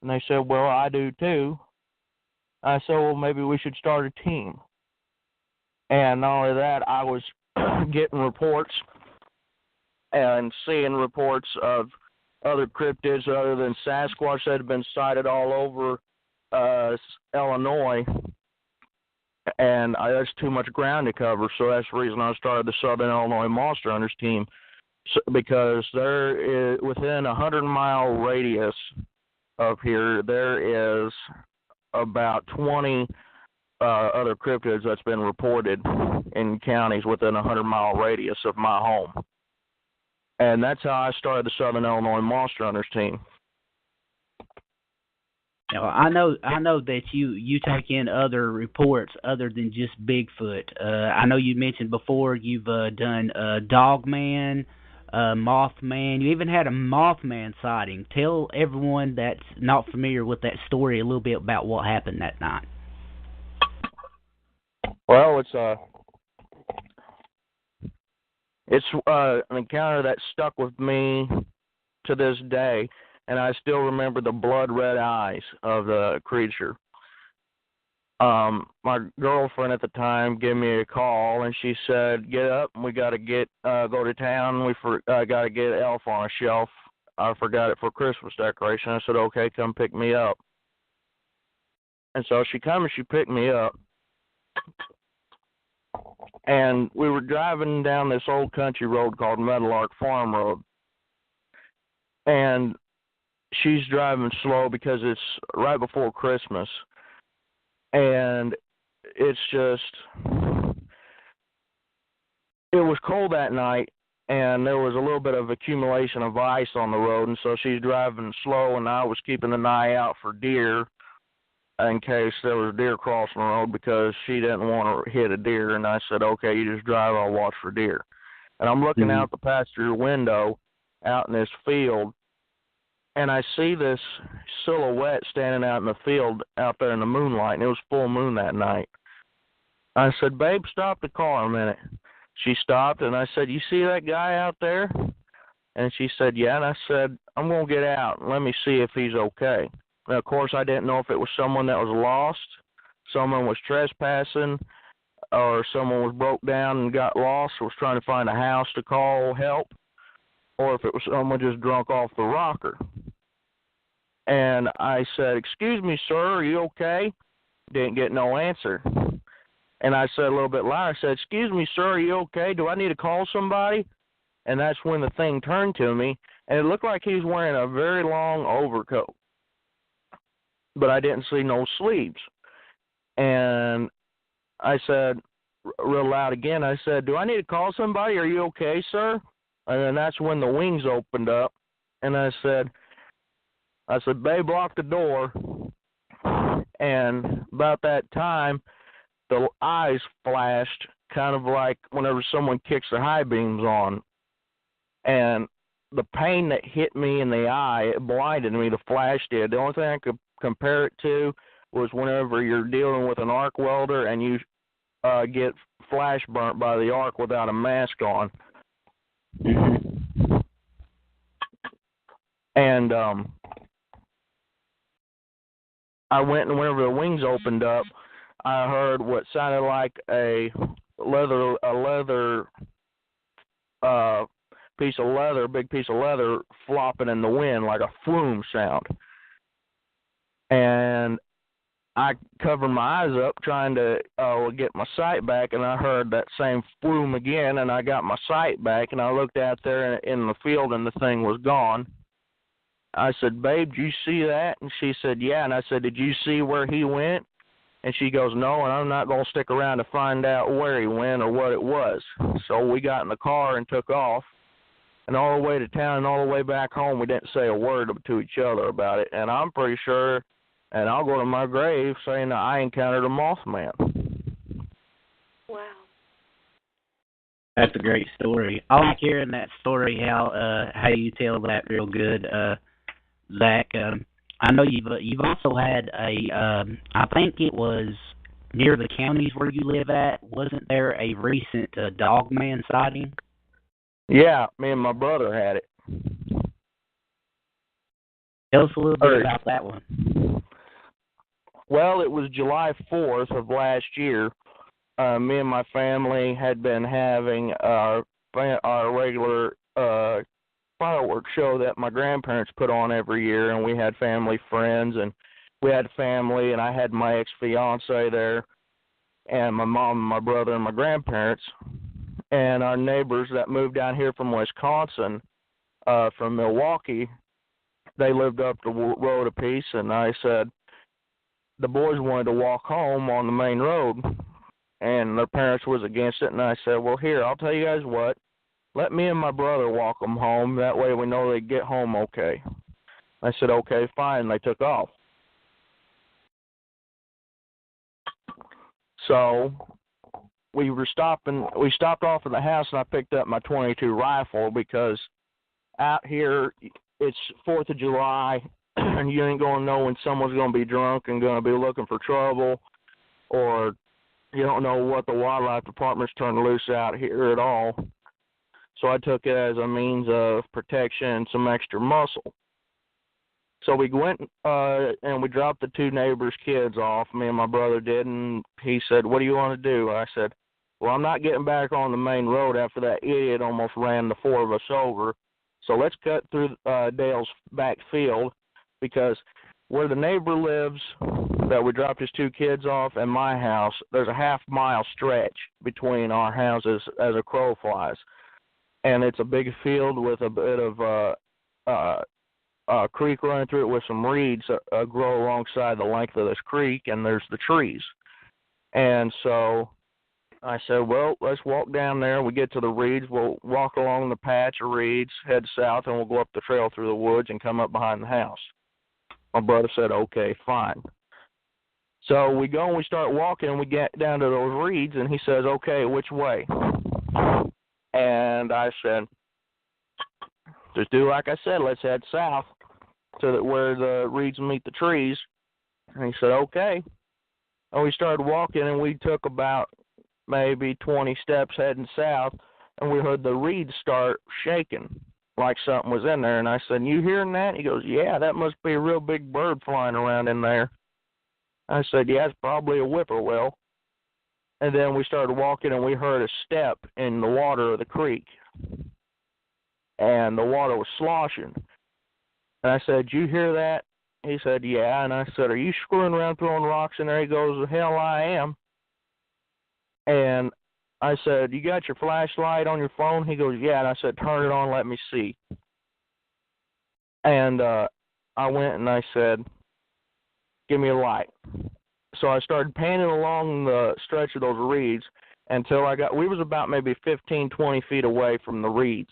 And they said, "Well, I do too." I said, "Well, maybe we should start a team." And not only that, I was getting reports and seeing reports of other cryptids other than Sasquatch that had been sighted all over Illinois. And that's too much ground to cover, so that's the reason I started the Southern Illinois Monster Hunters team, because there is, within a 100-mile radius of here, there is about 20 other cryptids that's been reported in counties within a 100-mile radius of my home. And that's how I started the Southern Illinois Monster Hunters team. Now, I know that you take in other reports other than just Bigfoot. I know you mentioned before you've done Dogman, Mothman. You even had a Mothman sighting. Tell everyone that's not familiar with that story a little bit about what happened that night. Well, it's an encounter that stuck with me to this day. And I still remember the blood-red eyes of the creature. My girlfriend at the time gave me a call, and she said, "Get up, we got to go to town. We got to get an elf on a shelf. I forgot it for Christmas decoration." I said, "Okay, come pick me up." And so she came and she picked me up. And we were driving down this old country road called Meadowlark Farm Road. And she's driving slow because it's right before Christmas. And it's just, it was cold that night, and there was a little bit of accumulation of ice on the road, and so she's driving slow, and I was keeping an eye out for deer in case there was deer crossing the road because she didn't want to hit a deer. And I said, "Okay, you just drive, I'll watch for deer." And I'm looking out the pasture window out in this field, and I see this silhouette standing out in the field out there in the moonlight, and it was full moon that night. I said, babe, stop the car a minute. She stopped, and I said, you see that guy out there? And she said, yeah. And I said, I'm going to get out and let me see if he's okay. Now, of course, I didn't know if it was someone that was lost, someone was trespassing, or someone was broke down and got lost, was trying to find a house to call help, or if it was someone just drunk off the rocker. And I said, excuse me, sir, are you okay? Didn't get no answer. And I said a little bit louder, I said, excuse me, sir, are you okay? Do I need to call somebody? And that's when the thing turned to me, and it looked like he was wearing a very long overcoat. But I didn't see no sleeves. And I said real loud again, I said, do I need to call somebody? Are you okay, sir? And then that's when the wings opened up, and I said, babe, lock the door. And about that time, the eyes flashed, kind of like whenever someone kicks their high beams on. And the pain that hit me in the eye, it blinded me, the flash did. The only thing I could compare it to was whenever you're dealing with an arc welder and you get flash burnt by the arc without a mask on. And I went, and whenever the wings opened up, I heard what sounded like a big piece of leather flopping in the wind, like a flume sound. And I covered my eyes up trying to get my sight back, and I heard that same flume again, and I got my sight back, and I looked out there in the field, and the thing was gone. I said, babe, did you see that? And she said, yeah. And I said, did you see where he went? And she goes, no, and I'm not going to stick around to find out where he went or what it was. So we got in the car and took off. And all the way to town and all the way back home, we didn't say a word to each other about it. And I'm pretty sure, and I'll go to my grave saying that I encountered a Mothman. Wow. That's a great story. I like hearing that story, how you tell that real good, Zach. I know you've also had I think it was near the counties where you live at. Wasn't there a recent dogman sighting? Yeah, me and my brother had it. Tell us a little bit about that one. Well, it was July 4th of last year. Me and my family had been having our regular fireworks show that my grandparents put on every year, and we had family friends, and we had family, and I had my ex-fiance there, and my mom and my brother and my grandparents, and our neighbors that moved down here from Wisconsin, from Milwaukee. They lived up the road a piece, and I said the boys wanted to walk home on the main road, and their parents was against it, and I said, well, here, I'll tell you guys what. Let me and my brother walk them home. That way we know they get home okay. I said, okay, fine. They took off. So we stopped off at the house, and I picked up my .22 rifle because out here it's 4th of July, and you ain't going to know when someone's going to be drunk and going to be looking for trouble, or you don't know what the wildlife department's turned loose out here at all. So I took it as a means of protection and some extra muscle. So we went and we dropped the two neighbors' kids off. Me and my brother did, and he said, what do you want to do? I said, well, I'm not getting back on the main road after that idiot almost ran the four of us over. So let's cut through Dale's back field, because where the neighbor lives that we dropped his two kids off and my house, there's a half-mile stretch between our houses as a crow flies. And it's a big field with a bit of a creek running through it with some reeds that grow alongside the length of this creek, and there's the trees. And so I said, well, let's walk down there. We get to the reeds. We'll walk along the patch of reeds, head south, and we'll go up the trail through the woods and come up behind the house. My brother said, okay, fine. So we go and we start walking, and we get down to those reeds, and he says, okay, which way? And And I said, just do like I said, let's head south to where the reeds meet the trees. And he said, okay. And we started walking, and we took about maybe 20 steps heading south, and we heard the reeds start shaking like something was in there. And I said, you hearing that? He goes, yeah, that must be a real big bird flying around in there. I said, yeah, it's probably a whippoorwill. And then we started walking, and we heard a step in the water of the creek. And the water was sloshing. And I said, you hear that? He said, yeah. And I said, are you screwing around throwing rocks in there? He goes, hell, I am. And I said, you got your flashlight on your phone? He goes, yeah. And I said, turn it on, let me see. And I went and I said, give me a light. So I started panning along the stretch of those reeds until we was about maybe 15, 20 feet away from the reeds.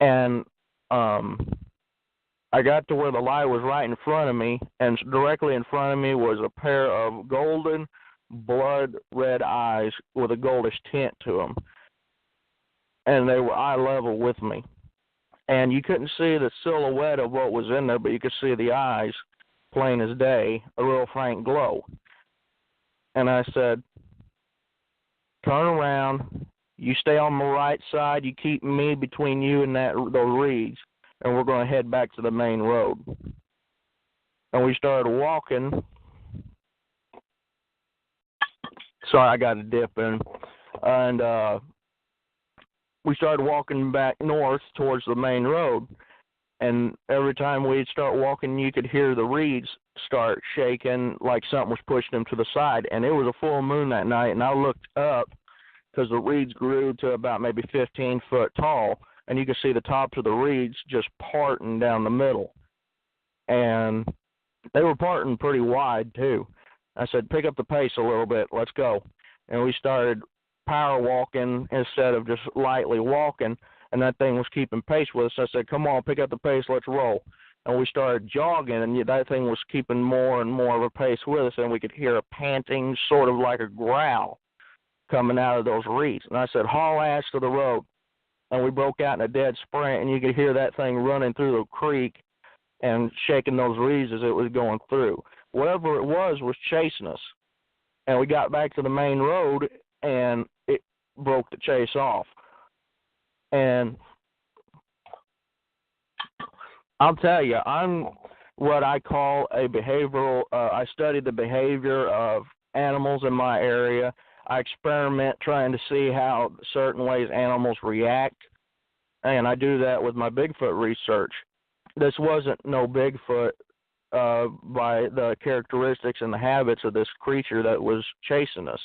And I got to where the light was right in front of me, and directly in front of me was a pair of golden, blood red eyes with a goldish tint to them. And they were eye level with me. And you couldn't see the silhouette of what was in there, but you could see the eyes, plain as day, a real faint glow. And I said, turn around, you stay on the right side, you keep me between you and those reeds, and we're going to head back to the main road. And we started walking. Sorry, I got a dip in. And we started walking back north towards the main road. And every time we'd start walking, you could hear the reeds start shaking like something was pushing them to the side. And it was a full moon that night, and I looked up because the reeds grew to about maybe 15 foot tall, and you could see the tops of the reeds just parting down the middle. And they were parting pretty wide, too. I said, pick up the pace a little bit, let's go. And we started power walking instead of just lightly walking, and that thing was keeping pace with us. I said, come on, pick up the pace, let's roll. And we started jogging, and that thing was keeping more and more of a pace with us, and we could hear a panting, sort of like a growl, coming out of those reeds. And I said, haul ass to the road. And we broke out in a dead sprint, and you could hear that thing running through the creek and shaking those reeds as it was going through. Whatever it was chasing us. And we got back to the main road, and it broke the chase off. And I'll tell you, I'm what I call a behavioral, I study the behavior of animals in my area. I experiment trying to see how certain ways animals react, and I do that with my Bigfoot research. This wasn't no Bigfoot by the characteristics and the habits of this creature that was chasing us.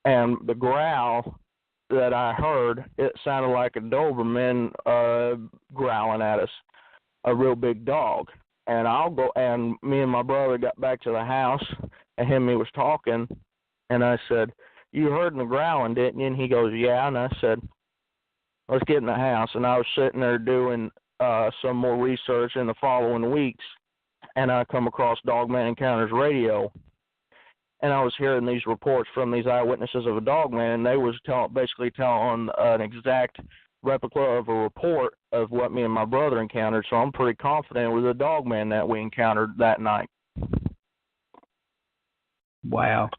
And the growl that I heard, it sounded like a Doberman growling at us, a real big dog. And me and my brother got back to the house, and him and me was talking, and I said, you heard the growling, didn't you? And he goes, yeah. And I said, let's get in the house. And I was sitting there doing some more research in the following weeks, and I come across Dogman Encounters Radio, and I was hearing these reports from these eyewitnesses of a dogman, and they was basically telling an exact replica of a report of what me and my brother encountered. So I'm pretty confident it was a dogman that we encountered that night. Wow.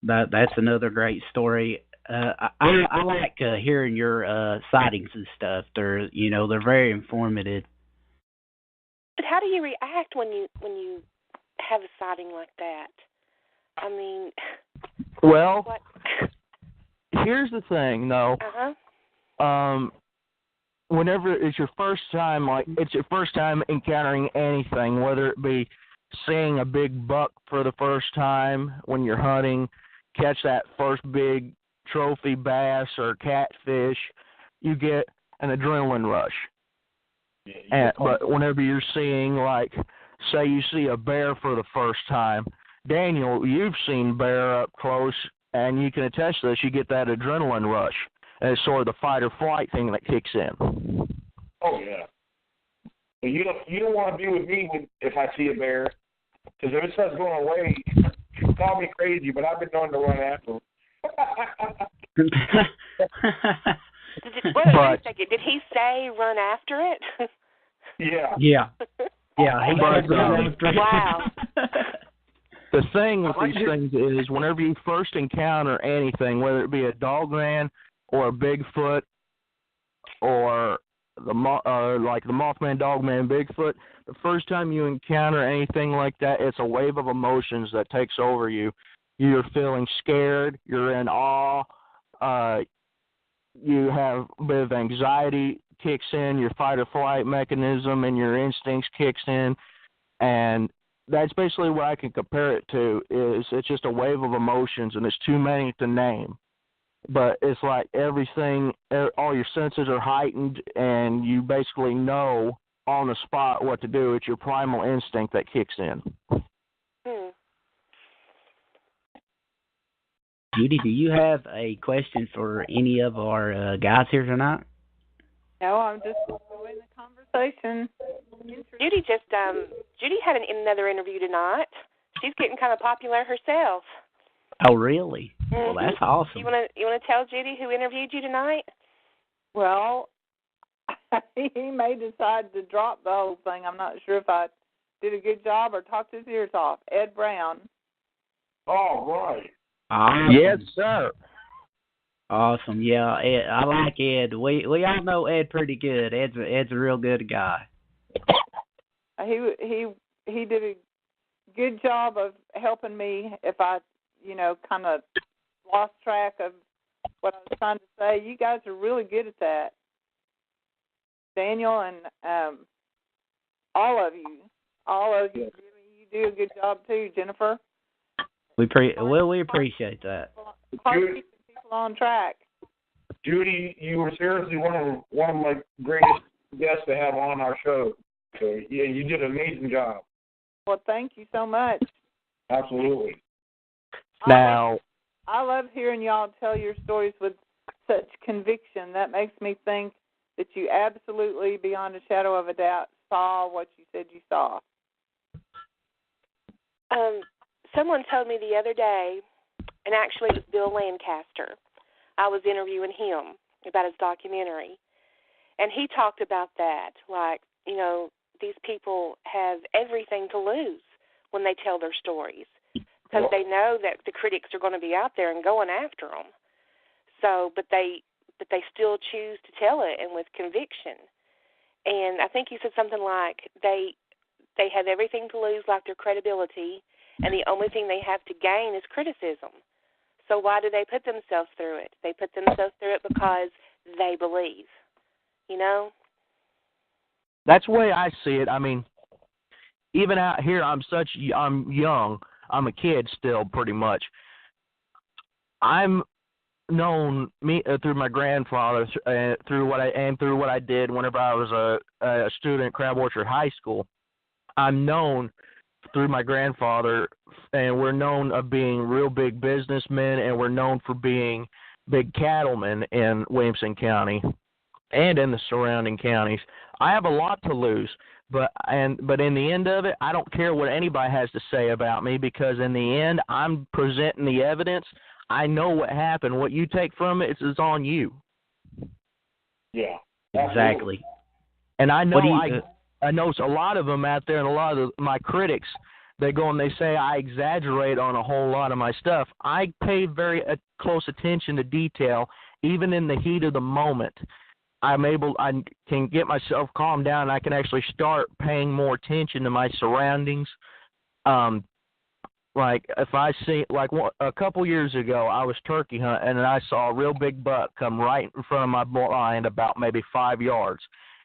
That's another great story. I like hearing your sightings and stuff. They're very informative. But how do you react when you have a sighting like that? I mean, well, here's the thing, though. Whenever it's your first time, it's your first time encountering anything, whether it be seeing a big buck for the first time when you're hunting, catch that first big trophy bass or catfish, you get an adrenaline rush. Yeah, but whenever you're seeing, say you see a bear for the first time, Daniel, you've seen bear up close, and you can attest to this, you get that adrenaline rush. And it's sort of the fight or flight thing that kicks in. Oh, yeah. You don't want to be with me if I see a bear, because if it starts going away, call me crazy, but I've been known to run after him. Did he say run after it? Yeah. Yeah. Yeah, he said run after it. Wow. The thing with these things is whenever you first encounter anything, whether it be a dogman or a Bigfoot or like the Mothman, Dogman, Bigfoot, the first time you encounter anything like that, it's a wave of emotions that takes over you. You're feeling scared. You're in awe. You have a bit of anxiety kicks in. Your fight or flight mechanism and your instincts kicks in, and that's basically what I can compare it to. Is it's just a wave of emotions, and it's too many to name. But it's like everything, all your senses are heightened, and you basically know on the spot what to do. It's your primal instinct that kicks in. Judy, do you have a question for any of our guys here tonight? No, I'm just enjoying the conversation. Judy had another interview tonight. She's getting kind of popular herself. Oh, really? Well, that's awesome. You want to tell Judy who interviewed you tonight? Well, he may decide to drop the whole thing. I'm not sure if I did a good job or talked his ears off. Ed Brown. Oh, right. Awesome. Yes, sir. Awesome. Yeah, Ed, I like Ed. We all know Ed pretty good. Ed's a real good guy. He did a good job of helping me if I, kind of lost track of what I was trying to say. You guys are really good at that. Daniel and all of you. Yes. You do a good job too, Jennifer. We appreciate that. Hard keeping people on track. Judy, you were seriously one of my greatest guests to have on our show. So yeah, you did an amazing job. Well, thank you so much. Absolutely. Now, I love hearing y'all tell your stories with such conviction. That makes me think that you absolutely, beyond a shadow of a doubt, saw what you said you saw. Someone told me the other day, and actually it was Bill Lancaster. I was interviewing him about his documentary, and he talked about that. Like, these people have everything to lose when they tell their stories because they know that the critics are going to be out there and going after them. So, but they still choose to tell it, and with conviction. And I think he said something like they have everything to lose, like their credibility, and the only thing they have to gain is criticism. So why do they put themselves through it? They put themselves through it because they believe, That's the way I see it. I mean, even out here, I'm young. I'm a kid still, pretty much. I'm known through my grandfather, through what I did whenever I was a student at Crab Orchard High School. I'm known through my grandfather, and we're known of being real big businessmen, and we're known for being big cattlemen in Williamson County and in the surrounding counties. I have a lot to lose, but in the end of it, I don't care what anybody has to say about me, because in the end, I'm presenting the evidence. I know what happened. What you take from it is on you. Yeah, exactly. And I know I know a lot of them out there, and a lot of my critics, they go and they say I exaggerate on a whole lot of my stuff. I pay very close attention to detail, even in the heat of the moment. I can get myself calmed down, and I can actually start paying more attention to my surroundings. Like if I see, a couple years ago, I was turkey hunting, and I saw a real big buck come right in front of my blind about maybe 5 yards.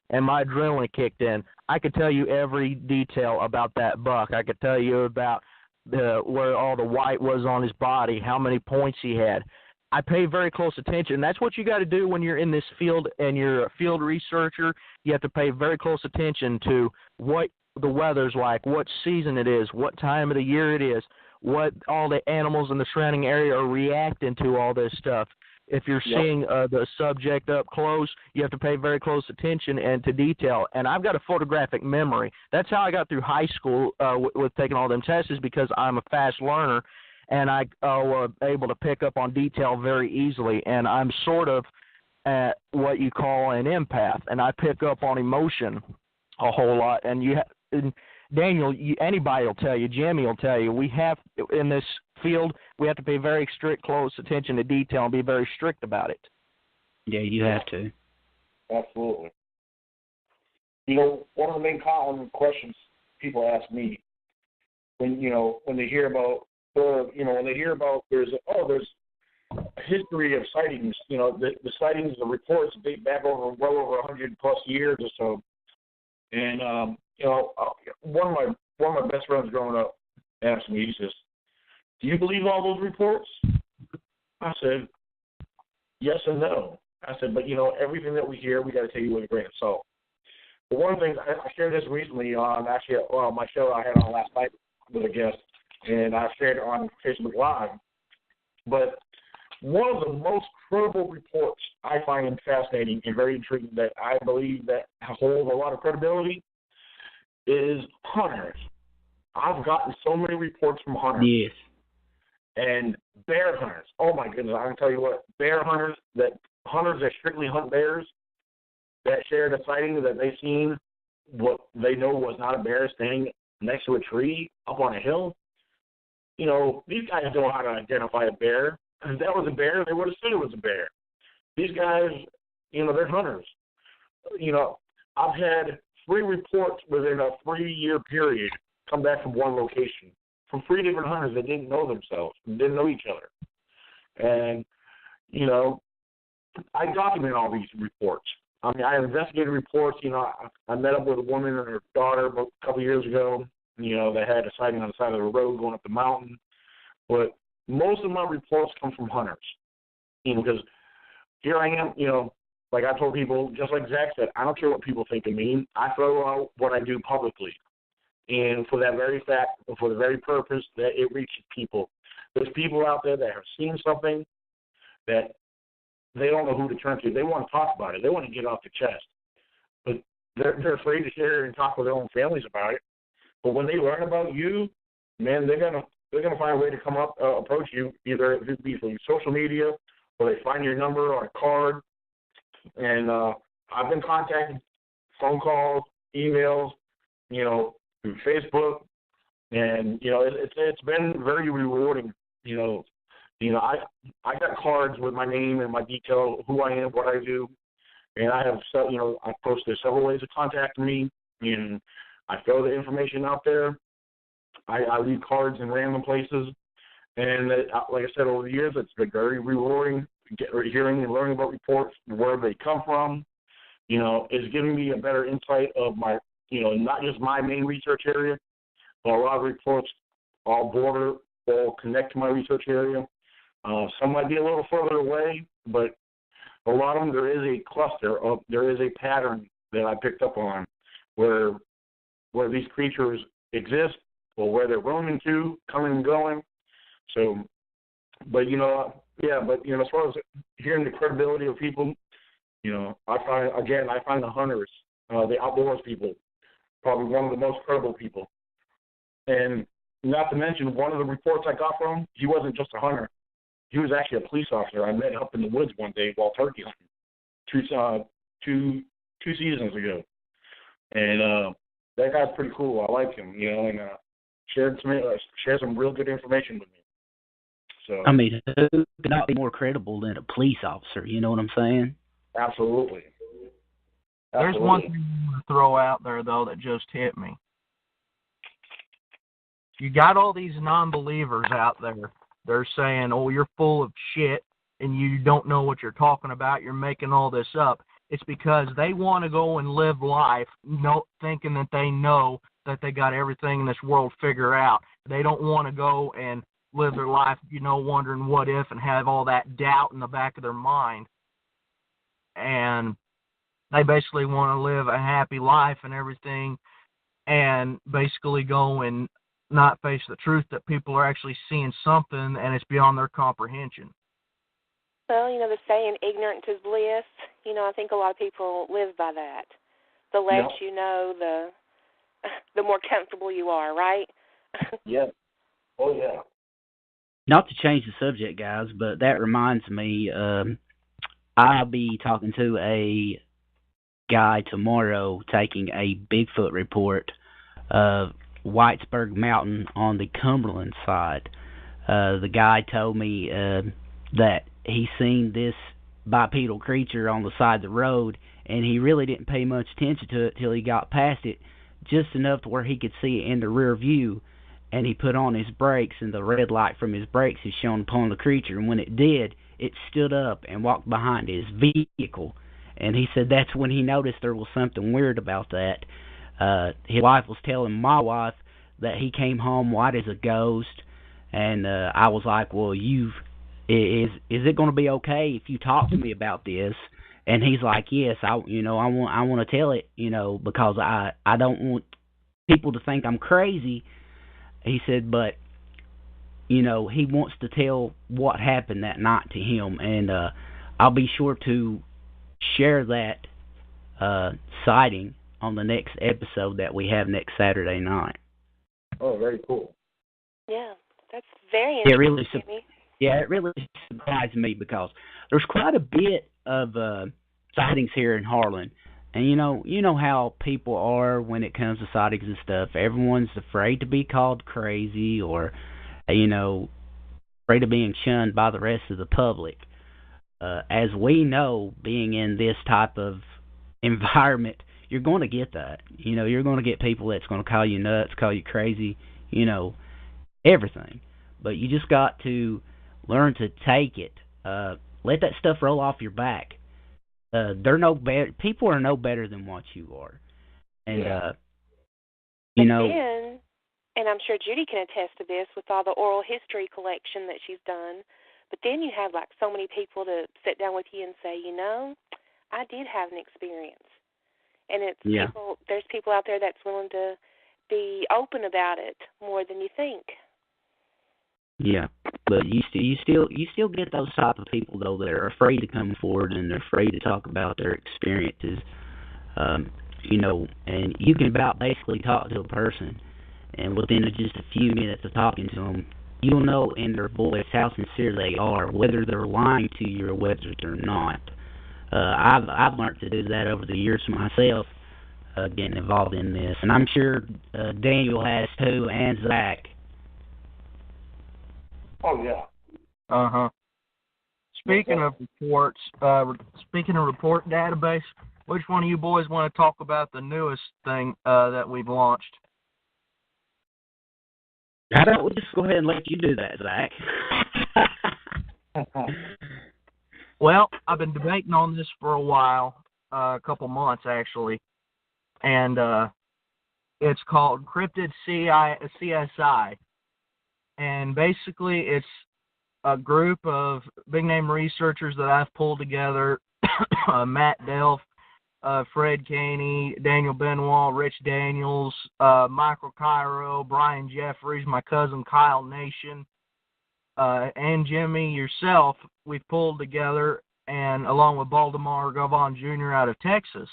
And my adrenaline kicked in. I could tell you every detail about that buck. I could tell you about where all the white was on his body, how many points he had. I pay very close attention. That's what you got to do when you're in this field and you're a field researcher. You have to pay very close attention to what the weather's like, what season it is, what time of the year it is, what all the animals in the surrounding area are reacting to all this stuff. If you're seeing the subject up close, you have to pay very close attention and to detail. And I've got a photographic memory. That's how I got through high school with taking all them tests, is because I'm a fast learner. and I was able to pick up on detail very easily. And I'm sort of at what you call an empath, and I pick up on emotion a whole lot. And Daniel, anybody will tell you, Jimmy will tell you, we have, in this field, we have to pay very strict, close attention to detail and be very strict about it. Yeah, you have to. Absolutely. You know, one of the main common questions people ask me when they hear about, there's a history of sightings. You know, the sightings, the reports date back well over 100+ years or so. And one of my best friends growing up asked me, he says, "Do you believe all those reports?" I said, "Yes and no." I said, "But everything that we hear, we got to take it with a grain of salt." But one of the things I shared this recently on my show I had on last night with a guest, and I shared it on Facebook Live. But one of the most credible reports I find fascinating and very intriguing that I believe that holds a lot of credibility is hunters. I've gotten so many reports from hunters. Yes. And bear hunters. Oh my goodness, I can tell you what, hunters that strictly hunt bears, that shared a sighting that they seen what they know was not a bear standing next to a tree up on a hill. These guys know how to identify a bear. If that was a bear, they would have said it was a bear. These guys, they're hunters. I've had 3 reports within a 3-year period come back from one location, from 3 different hunters that didn't know themselves, didn't know each other. And, I document all these reports. I mean, I investigated reports. I met up with a woman and her daughter a couple of years ago, that had a sighting on the side of the road going up the mountain. But most of my reports come from hunters, because here I am, like I told people, just like Zach said, I don't care what people think of me. I throw out what I do publicly. And for that very fact, for the very purpose that it reaches people. There's people out there that have seen something that they don't know who to turn to. They want to talk about it. They want to get it off their chest. But they're afraid to share and talk with their own families about it. But when they learn about you, man, they're gonna find a way to come up, approach you, either it be through social media or they find your number on a card. And I've been contacted, phone calls, emails, through Facebook, and it's been very rewarding. I got cards with my name and my detail, who I am, what I do, and I have I posted several ways of contacting me, and I throw the information out there. I leave cards in random places, and like I said, over the years, it's been very rewarding hearing and learning about reports, where they come from. It's giving me a better insight of my, not just my main research area, but a lot of reports all connect to my research area. Some might be a little further away, but a lot of them, there is a cluster there is a pattern that I picked up on where these creatures exist or where they're roaming to, coming and going. So, but as far as hearing the credibility of people, I find the hunters, the outdoors people, probably one of the most credible people. And not to mention, one of the reports I got from him, he wasn't just a hunter. He was actually a police officer. I met up in the woods one day while turkey hunting two seasons ago. And that guy's pretty cool. I like him, and shared some real good information with me. So, I mean, who could not be more credible than a police officer? You know what I'm saying? Absolutely. There's one thing I want to throw out there, though, that just hit me. You got all these non-believers out there. They're saying, "Oh, you're full of shit, and you don't know what you're talking about. You're making all this up." It's because they want to go and live life, thinking that they know that they got everything in this world figured out. They don't want to go and live their life, wondering what if and have all that doubt in the back of their mind. And they basically want to live a happy life and everything, and basically go and not face the truth that people are actually seeing something and it's beyond their comprehension. Well, the saying, ignorance is bliss, I think a lot of people live by that. The less you know, the more comfortable you are, right? Yeah. Oh, yeah. not to change the subject, guys, but that reminds me, I'll be talking to a guy tomorrow taking a Bigfoot report of Whitesburg Mountain on the Cumberland side. The guy told me that he seen this bipedal creature on the side of the road, and he really didn't pay much attention to it till he got past it, just enough to where he could see it in the rear view, and he put on his brakes, and the red light from his brakes is shown upon the creature, and when it did, it stood up and walked behind his vehicle, and he said that's when he noticed there was something weird about that. His wife was telling my wife that he came home white as a ghost, and I was like, well, is it going to be okay if you talk to me about this? And he's like, yes, I want to tell it, because I don't want people to think I'm crazy. He said, but he wants to tell what happened that night to him, and I'll be sure to share that sighting on the next episode that we have next Saturday night. Oh, very cool. Yeah, that's very interesting. It really surprised me because there's quite a bit of sightings here in Harlan. And you know how people are when it comes to sightings and stuff. Everyone's afraid to be called crazy or, afraid of being shunned by the rest of the public. As we know, being in this type of environment, you're going to get that. You're going to get people that's going to call you nuts, call you crazy, everything. But you just got to learn to take it. Let that stuff roll off your back. They're no better. People are no better than what you are, and Then, and I'm sure Judy can attest to this with all the oral history collection that she's done. But then you have like so many people to sit down with you and say, I did have an experience, and it's people. There's people out there that's willing to be open about it more than you think. Yeah, but you still get those type of people though that are afraid to come forward and they're afraid to talk about their experiences, and you can about basically talk to a person, and within just a few minutes of talking to them, you'll know in their voice how sincere they are, whether they're lying to you or whether they're not. I've learned to do that over the years myself, getting involved in this, and I'm sure Daniel has too, and Zach. Oh, yeah. Uh-huh. Speaking of reports, speaking of report database, which one of you boys want to talk about the newest thing that we've launched? How about we just go ahead and let you do that, Zach? Well, I've been debating on this for a while, a couple months actually, and it's called Cryptid CSI. And basically, it's a group of big-name researchers that I've pulled together, Matt Delph, Fred Caney, Daniel Benoit, Rich Daniels, Michael Cairo, Brian Jeffries, my cousin Kyle Nation, and Jimmy, yourself, we've pulled together, and along with Baltimore Gavon Jr. out of Texas.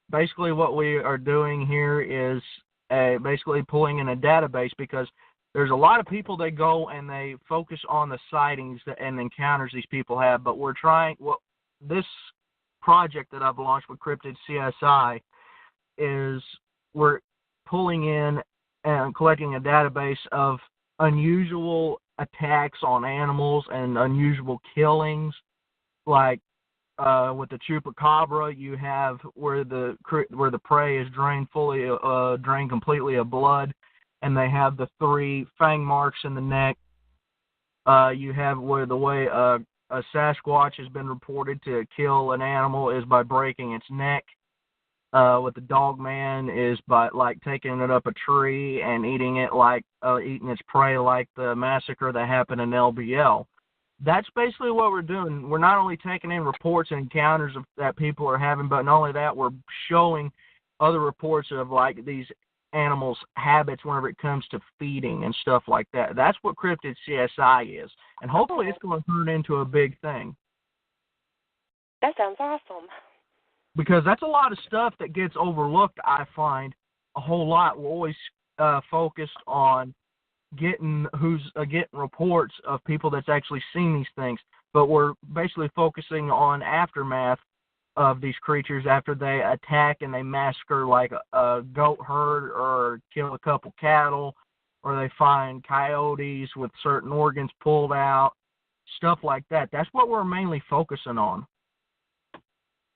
Basically, what we are doing here is basically pulling in a database because there's a lot of people that go and they focus on the sightings and encounters these people have, but we're trying, this project that I've launched with Cryptid CSI is we're pulling in and collecting a database of unusual attacks on animals and unusual killings, like with the chupacabra, you have where the prey is drained completely of blood, and they have the 3 fang marks in the neck. You have where the way a Sasquatch has been reported to kill an animal is by breaking its neck. With the dog man is by taking it up a tree and eating it eating its prey, like the massacre that happened in LBL. That's basically what we're doing. We're not only taking in reports and encounters that people are having, but not only that, we're showing other reports of these animals' habits whenever it comes to feeding and stuff like that. That's what Cryptid CSI is, and hopefully it's going to turn into a big thing. That sounds awesome. Because that's a lot of stuff that gets overlooked, I find, a whole lot. We're always focused on getting reports of people that's actually seen these things, but we're basically focusing on aftermath of these creatures after they attack and they massacre like a goat herd or kill a couple cattle, or they find coyotes with certain organs pulled out, stuff like that. That's what we're mainly focusing on.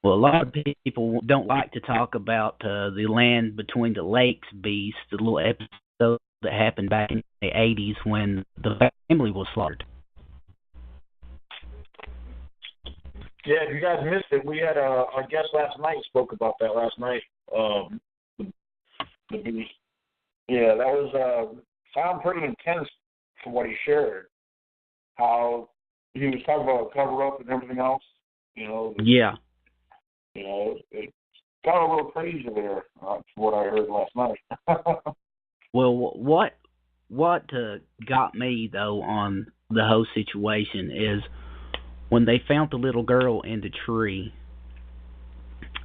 Well, a lot of people don't like to talk about the land between the lakes beast, the little episode that happened back in the 80s when the family was slaughtered. Yeah, if you guys missed it, we had our guest last night spoke about that last night. The beast. Yeah, that was sound pretty intense from what he shared. How he was talking about cover up and everything else. You know. Yeah. You know, it got a little crazy there, from what I heard last night. Well, what got me though on the whole situation is when they found the little girl in the tree.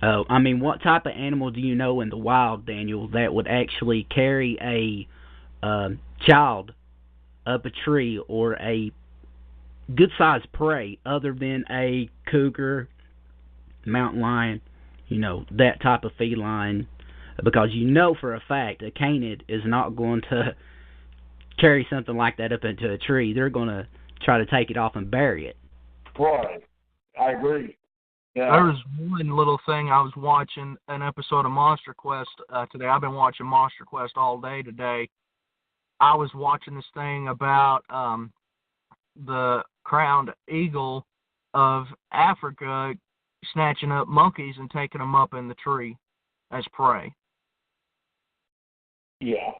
I mean, what type of animal do you know in the wild, Daniel, that would actually carry a child up a tree or a good-sized prey other than a cougar, mountain lion, you know, that type of feline? Because you know for a fact a canid is not going to carry something like that up into a tree. They're going to try to take it off and bury it. Right. I agree. Yeah. There was one little thing. I was watching an episode of Monster Quest today. I've been watching Monster Quest all day today. I was watching this thing about the crowned eagle of Africa snatching up monkeys and taking them up in the tree as prey. Yeah.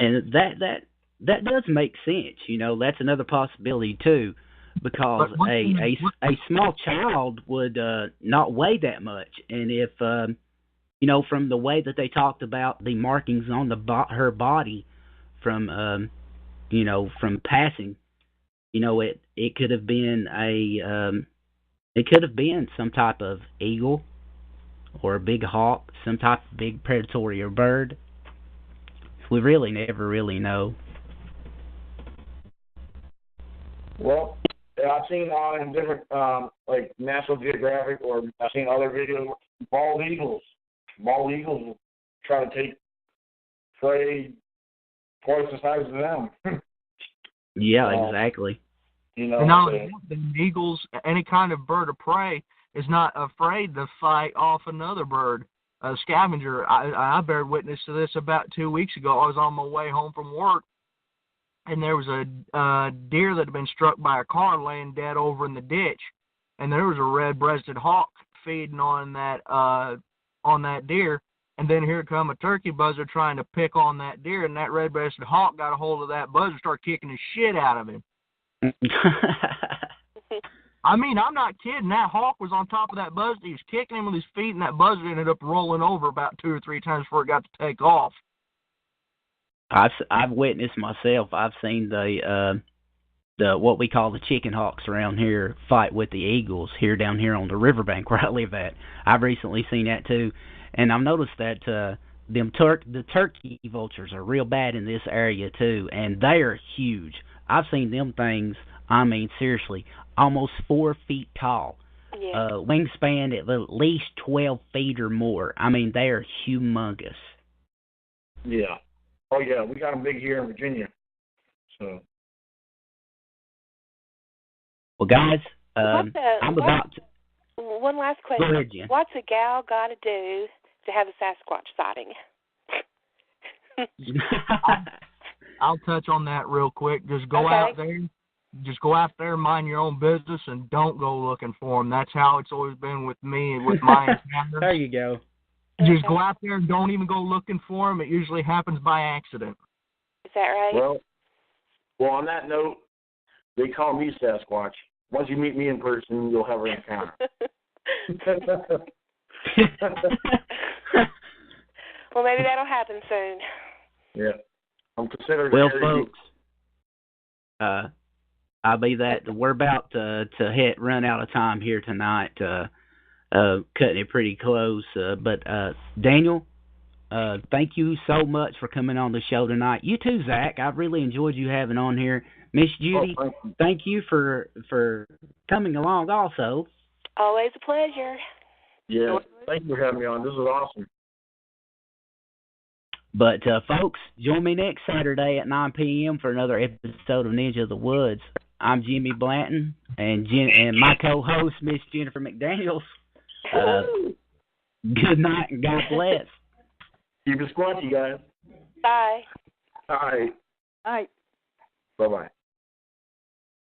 And that does make sense. You know, that's another possibility too, because a small child would not weigh that much, and if you know, from the way that they talked about the markings on her body from you know, from passing, you know, it could have been some type of eagle or a big hawk, some type of big predatory or bird. We really never really know. Well, I've seen on different, like National Geographic, or I've seen other videos, bald eagles. Bald eagles try to take prey twice the size of them. Yeah, exactly. You know, now, the eagles, any kind of bird of prey, is not afraid to fight off another bird, a scavenger. I bear witness to this about 2 weeks ago. I was on my way home from work, and there was a deer that had been struck by a car laying dead over in the ditch, and there was a red-breasted hawk feeding on that deer, and then here come a turkey buzzard trying to pick on that deer, and that red-breasted hawk got a hold of that buzzard and started kicking the shit out of him. I mean, I'm not kidding. That hawk was on top of that buzzard. He was kicking him with his feet, and that buzzard ended up rolling over about 2 or 3 times before it got to take off. I've witnessed myself. I've seen the what we call the chicken hawks around here fight with the eagles down here on the riverbank where I live at. I've recently seen that too, and I've noticed that the turkey vultures are real bad in this area too, and they are huge. I've seen them things. I mean, seriously, almost 4 feet tall. Yeah. Wingspan at least 12 feet or more. I mean, they are humongous. Yeah. Oh, yeah, we got them big here in Virginia. So. Well, guys, I'm about to... One last question. Go ahead, Jen. What's a gal got to do to have a Sasquatch sighting? I'll touch on that real quick. Just go out there, mind your own business, and don't go looking for them. That's how it's always been with me and with my encounter. There you go. Just go out there and don't even go looking for them. It usually happens by accident. Is that right? Well, on that note, they call me Sasquatch. Once you meet me in person, you'll have an encounter. Well, maybe that'll happen soon. Yeah. I'm considered. Well, folks, I'll be that. We're about to run out of time here tonight. Cutting it pretty close. But Daniel, thank you so much for coming on the show tonight. You too, Zach. I've really enjoyed you having on here. Miss Judy, thank you for coming along also. Always a pleasure. Yeah, thank you for having me on. This was awesome. But, folks, join me next Saturday at 9 p.m. for another episode of Ninja of the Woods. I'm Jimmy Blanton, and my co-host, Miss Jennifer McDaniels. Good night and God bless. Keep it squatchy, guys. Bye. All right. Bye. Bye-bye.